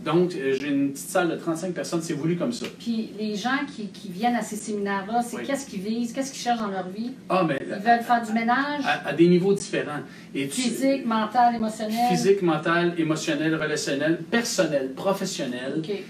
S2: Donc, j'ai une petite salle de 35 personnes, c'est voulu comme ça.
S1: Puis, les gens qui viennent à ces séminaires-là, c'est qu'est-ce qu'ils visent, qu'est-ce qu'ils cherchent dans leur vie?
S2: Ah, mais,
S1: ils veulent faire du ménage?
S2: À des niveaux différents. Et
S1: physique, mental, émotionnel?
S2: Physique, mental, émotionnel, relationnel, personnel, professionnel.
S1: Okay.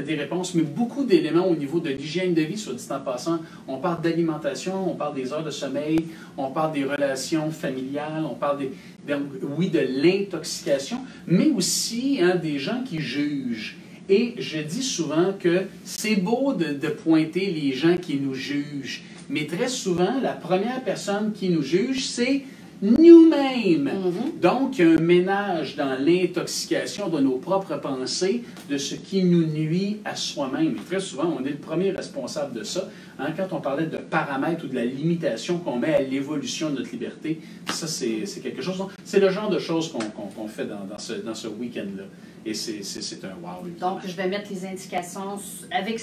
S2: Des réponses, mais beaucoup d'éléments au niveau de l'hygiène de vie, soit dit en passant. On parle d'alimentation, on parle des heures de sommeil, on parle des relations familiales, on parle de l'intoxication, mais aussi des gens qui jugent. Et je dis souvent que c'est beau de pointer les gens qui nous jugent, mais très souvent, la première personne qui nous juge, c'est nous-mêmes. Donc, il y a un ménage dans l'intoxication de nos propres pensées, de ce qui nous nuit à soi-même. Et très souvent, on est le premier responsable de ça. Quand on parlait de paramètres ou de la limitation qu'on met à l'évolution de notre liberté, ça, c'est quelque chose. C'est le genre de choses qu'on fait dans ce week-end-là. Et c'est un wow. Évidemment.
S1: Donc, je vais mettre les indications avec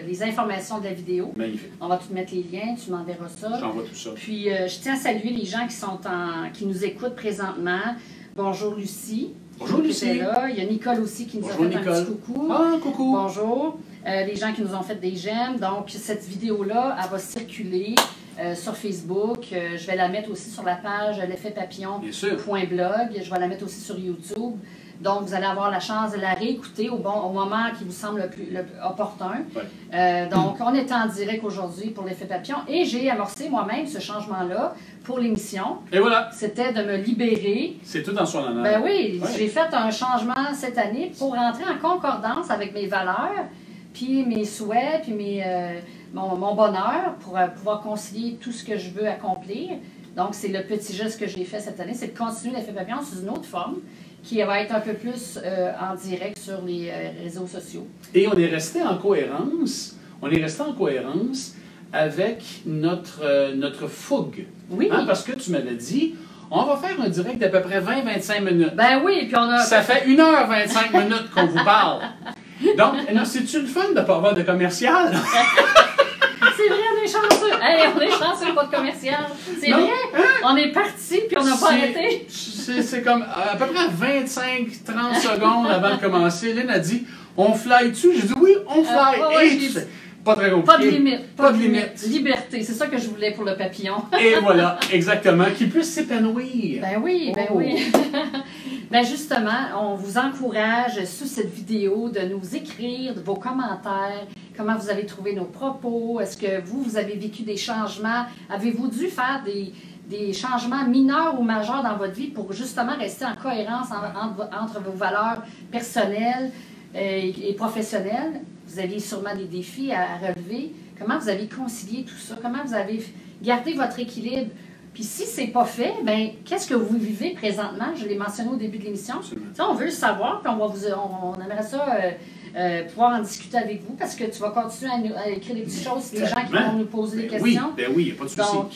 S1: les informations de la vidéo.
S2: Magnifique.
S1: On va tout mettre les liens, tu m'enverras ça.
S2: J'envoie tout ça.
S1: Puis, je tiens à saluer les gens qui nous écoutent présentement. Bonjour Lucie.
S2: Bonjour Lucie.
S1: Là. Il y a Nicole aussi qui nous a fait un petit coucou.
S2: Ah, coucou.
S1: Bonjour. Les gens qui nous ont fait des j'aime. Donc, cette vidéo-là, elle va circuler sur Facebook. Je vais la mettre aussi sur la page l'effetpapillon.blog. Je vais la mettre aussi sur YouTube. Donc, vous allez avoir la chance de la réécouter au moment qui vous semble le plus opportun. Ouais. Donc, on est en direct aujourd'hui pour l'effet papillon et j'ai amorcé moi-même ce changement-là pour l'émission.
S2: Et voilà!
S1: C'était de me libérer.
S2: C'est tout en son honneur.
S1: Ben oui, j'ai fait un changement cette année pour rentrer en concordance avec mes valeurs, puis mes souhaits, puis mon bonheur pour pouvoir concilier tout ce que je veux accomplir. Donc, c'est le petit geste que j'ai fait cette année, c'est de continuer l'effet papillon sous une autre forme, qui va être un peu plus en direct sur les réseaux sociaux. Et
S2: on est resté en cohérence. On est resté en cohérence avec notre fougue.
S1: Oui.
S2: Parce que tu m'avais dit, on va faire un direct d'à peu près 20-25 minutes.
S1: Ben oui, puis on a...
S2: Ça fait 1h25 minutes qu'on vous parle. Donc, c'est-tu le fun de ne pas avoir de commercial?
S1: C'est vrai, on est chanceux. Hey, on est chanceux, pas de commercial. C'est vrai. On est parti, puis on n'a pas arrêté.
S2: C'est comme à peu près 25-30 secondes avant de commencer. Lynn a dit, on fly-tu? J'ai dit oui, on fly. Pas très compliqué.
S1: Pas de limite.
S2: Pas de limite.
S1: Liberté, c'est ça que je voulais pour le papillon.
S2: Et voilà, exactement, qu'il puisse s'épanouir.
S1: Ben oui, ben oui. Ben justement, on vous encourage sous cette vidéo de nous écrire vos commentaires, comment vous avez trouvé nos propos, est-ce que vous avez vécu des changements, avez-vous dû faire des changements mineurs ou majeurs dans votre vie pour justement rester en cohérence entre vos valeurs personnelles et professionnelles. Vous aviez sûrement des défis à relever. Comment vous avez concilié tout ça? Comment vous avez gardé votre équilibre? Puis si c'est pas fait, ben qu'est-ce que vous vivez présentement? Je l'ai mentionné au début de l'émission. On veut le savoir, puis on aimerait ça pouvoir en discuter avec vous, parce que tu vas continuer à écrire des petites choses, les gens qui vont nous poser des questions.
S2: Oui, il n'y a pas de souci.
S1: Donc,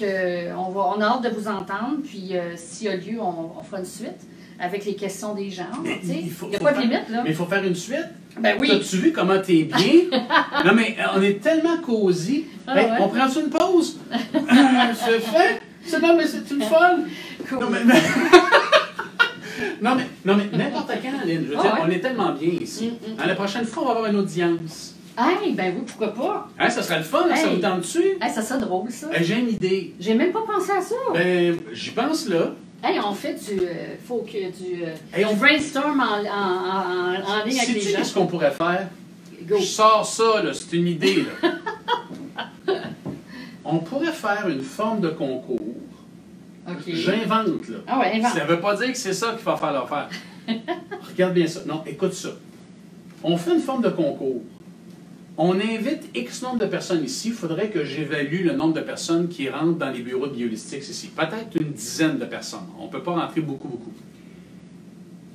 S1: on a hâte de vous entendre, puis s'il y a lieu, on fera une suite avec les questions des gens. Il n'y a pas de limite, là.
S2: Mais il faut faire une suite.
S1: Ben oui.
S2: As-tu vu comment t'es bien? Non, mais on est tellement cosy.
S1: Ah,
S2: hey,
S1: ouais.
S2: On prend-tu une pause? C'est fait? Non, mais c'est une folle.
S1: Cool.
S2: Non, mais n'importe quand, Lynn. Je veux dire, on est tellement bien ici. La prochaine fois, on va avoir une audience.
S1: Hey, ben oui, pourquoi pas?
S2: Hein, ça serait le fun, ça vous tente dessus?
S1: Hey, ça serait drôle, ça.
S2: J'ai une idée.
S1: J'ai même pas pensé à ça.
S2: Ben, j'y pense là.
S1: Hey, on fait du brainstorm en ligne avec les
S2: Sais-tu
S1: gens.
S2: qu'est-ce qu'on pourrait faire?
S1: Go.
S2: Je sors ça, là, c'est une idée. Là. On pourrait faire une forme de concours.
S1: OK.
S2: J'invente, là.
S1: Ah ouais, invente.
S2: Ça ne veut pas dire que c'est ça qu'il va falloir faire. Regarde bien ça. Non, écoute ça. On fait une forme de concours. On invite X nombre de personnes ici. Il faudrait que j'évalue le nombre de personnes qui rentrent dans les bureaux de Biolistics ici. Peut-être une dizaine de personnes. On ne peut pas rentrer beaucoup.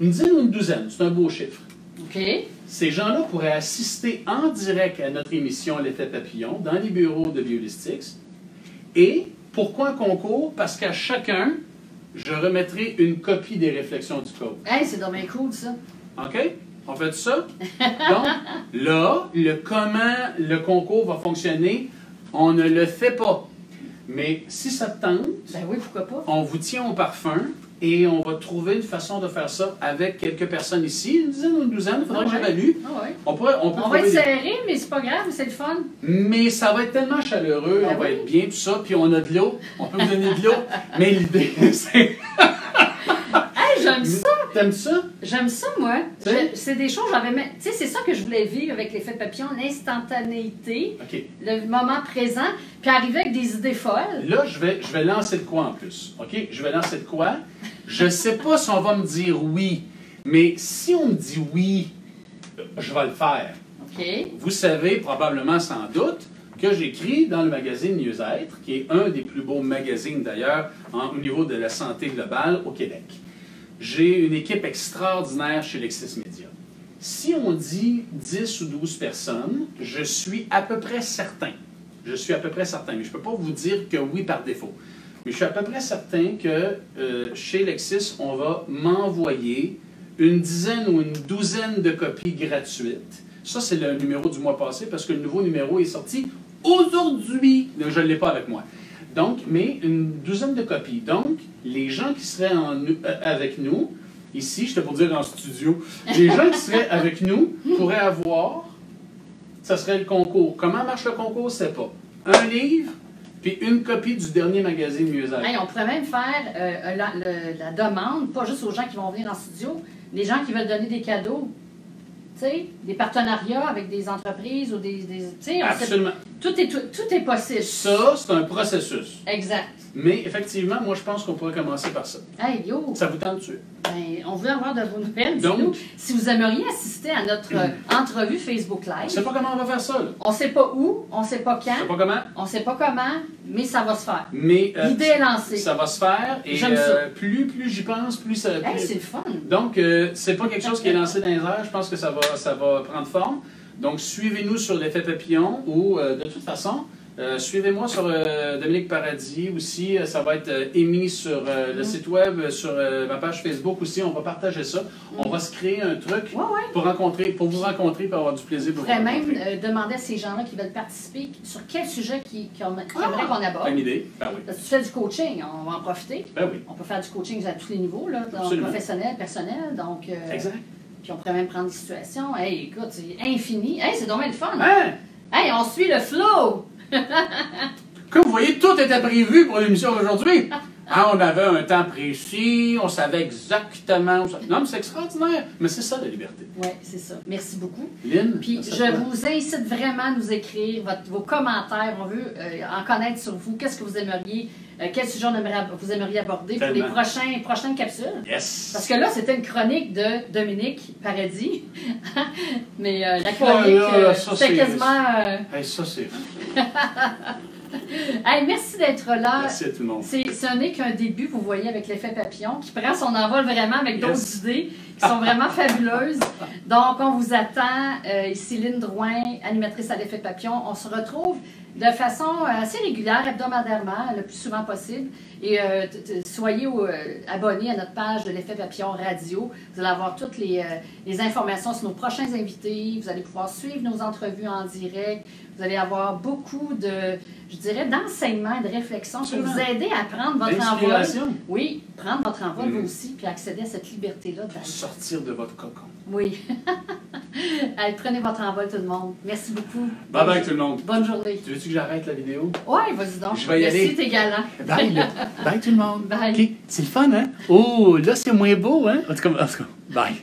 S2: Une dizaine ou une douzaine, c'est un beau chiffre.
S1: OK.
S2: Ces gens-là pourraient assister en direct à notre émission L'Effet Papillon dans les bureaux de Biolistics. Et pourquoi un concours? Parce qu'à chacun, je remettrai une copie des réflexions du code.
S1: Hey, c'est dommage cool, ça.
S2: OK? On fait ça? Donc, là, comment le concours va fonctionner, on ne le fait pas. Mais si ça te tente,
S1: Ben oui, pourquoi pas?
S2: on vous tient au parfum et on va trouver une façon de faire ça avec quelques personnes ici, une dizaine ou une douzaine, il faudra que j'évalue.
S1: Ah ouais.
S2: On peut
S1: On va être serré, mais c'est pas grave, c'est le fun.
S2: Mais ça va être tellement chaleureux,
S1: Ben
S2: on va
S1: oui.
S2: être bien, tout ça, puis on a de l'eau, on peut vous donner de l'eau. Mais l'idée, c'est...
S1: Hey, j'aime ça!
S2: T'aimes ça?
S1: J'aime ça, moi.
S2: T'sais?
S1: C'est des choses, tu sais, c'est ça que je voulais vivre avec l'effet papillon, l'instantanéité,
S2: OK.
S1: le moment présent, puis arriver avec des idées folles.
S2: Là, je vais lancer de quoi en plus? OK? Je vais lancer de quoi? Je sais pas si on va me dire oui, mais si on me dit oui, je vais le faire.
S1: OK.
S2: Vous savez probablement sans doute que j'écris dans le magazine Mieux-être, qui est un des plus beaux magazines d'ailleurs au niveau de la santé globale au Québec. J'ai une équipe extraordinaire chez Lexis Media. Si on dit 10 ou 12 personnes, je suis à peu près certain. Je suis à peu près certain, mais je ne peux pas vous dire que oui par défaut. Mais je suis à peu près certain que chez Lexis, on va m'envoyer une dizaine ou une douzaine de copies gratuites. Ça, c'est le numéro du mois passé, parce que le nouveau numéro est sorti aujourd'hui. Je ne l'ai pas avec moi. Donc, mais une douzaine de copies. Donc, les gens qui seraient avec nous, ici, je te pour dire en studio, les gens qui seraient avec nous pourraient avoir, ça serait le concours. Comment marche le concours? C'est pas un livre, puis une copie du dernier magazine Mieux-être.
S1: Hey, on pourrait même faire la demande, pas juste aux gens qui vont venir en studio, les gens qui veulent donner des cadeaux. Tu sais, des partenariats avec des entreprises ou des tu sais,
S2: Absolument.
S1: Tout est possible.
S2: Ça, c'est un processus.
S1: Exact.
S2: Mais effectivement, moi, je pense qu'on pourrait commencer par ça.
S1: Hey, yo!
S2: Ça vous tente-tu?
S1: Ben, on veut avoir de vos nouvelles.
S2: Donc,
S1: Dites-nous si vous aimeriez assister à notre entrevue Facebook
S2: On ne
S1: Live.
S2: sait pas comment on va faire ça, là.
S1: On ne sait pas où, on ne sait pas
S2: On ne sait
S1: quand,
S2: pas comment,
S1: on ne sait pas comment, mais ça va se faire.
S2: mais
S1: L'idée est lancée.
S2: ça va se faire. Et
S1: J'aime ça.
S2: plus j'y pense, plus ça...
S1: Hey,
S2: plus-
S1: c'est le fun.
S2: Donc, c'est pas quelque chose qui est lancé dans les airs. Je pense que ça va prendre forme. Donc, suivez-nous sur l'effet papillon ou, de toute façon, suivez-moi sur Dominique Paradis aussi. Ça va être émis sur le site web, sur ma page Facebook aussi. On va partager ça. On va se créer un truc
S1: Ouais, ouais.
S2: pour vous rencontrer, pour avoir du plaisir.
S1: On
S2: Pour vous
S1: pourrait même
S2: rencontrer.
S1: demander à ces gens-là qui veulent participer sur quel sujet qu'ils aimeraient qu'on aborde.
S2: Bonne idée. Ben oui.
S1: Parce que tu fais du coaching, on va en profiter.
S2: Ben oui.
S1: On peut faire du coaching à tous les niveaux, là, donc
S2: Absolument.
S1: professionnel, personnel. Donc,
S2: Exact.
S1: puis on pourrait même prendre des situations. Hey, écoute, c'est infini. Hey, c'est dommage le fun.
S2: Hein?
S1: Hey, on suit le flow!
S2: Comme vous voyez, tout était prévu pour l'émission d'aujourd'hui. Hein, on avait un temps précis, on savait exactement... Non, mais c'est extraordinaire. Mais c'est ça, la liberté.
S1: Oui, c'est ça. Merci beaucoup.
S2: Lynn,
S1: puis je vous incite vraiment à nous écrire vos commentaires. On veut en connaître sur vous. Qu'est-ce que vous aimeriez... quel sujet vous aimeriez aborder pour les prochaines capsules?
S2: Yes!
S1: Parce que là, c'était une chronique de Dominique Paradis. Mais la chronique, c'était quasiment...
S2: Hey, ça, c'est...
S1: Hey, merci d'être là.
S2: Merci à tout le monde.
S1: Ce n'est qu'un début, vous voyez, avec l'effet papillon, qui prend son envol vraiment avec d'autres idées qui sont vraiment fabuleuses. Donc, on vous attend. Ici Lynn Drouin, animatrice à l'effet papillon. On se retrouve de façon assez régulière, hebdomadairement, le plus souvent possible. Et soyez abonnés à notre page de l'effet papillon radio. Vous allez avoir toutes les informations sur nos prochains invités. Vous allez pouvoir suivre nos entrevues en direct. Vous allez avoir beaucoup d'enseignements et de réflexions pour vous aider à prendre votre envol. Oui, prendre votre envol vous aussi, puis accéder à cette liberté-là.
S2: Sortir de votre cocon.
S1: Oui. Allez, prenez votre envol, tout le monde. Merci beaucoup.
S2: Bye bye tout le monde.
S1: Bonne journée.
S2: Tu veux-tu que j'arrête la vidéo?
S1: Oui, vas-y donc.
S2: Je vais y aller.
S1: Merci, t'es galant.
S2: Bye, là. Bye tout le monde.
S1: Bye.
S2: OK. C'est le fun, hein? Oh, là, c'est moins beau, hein? En tout cas, bye.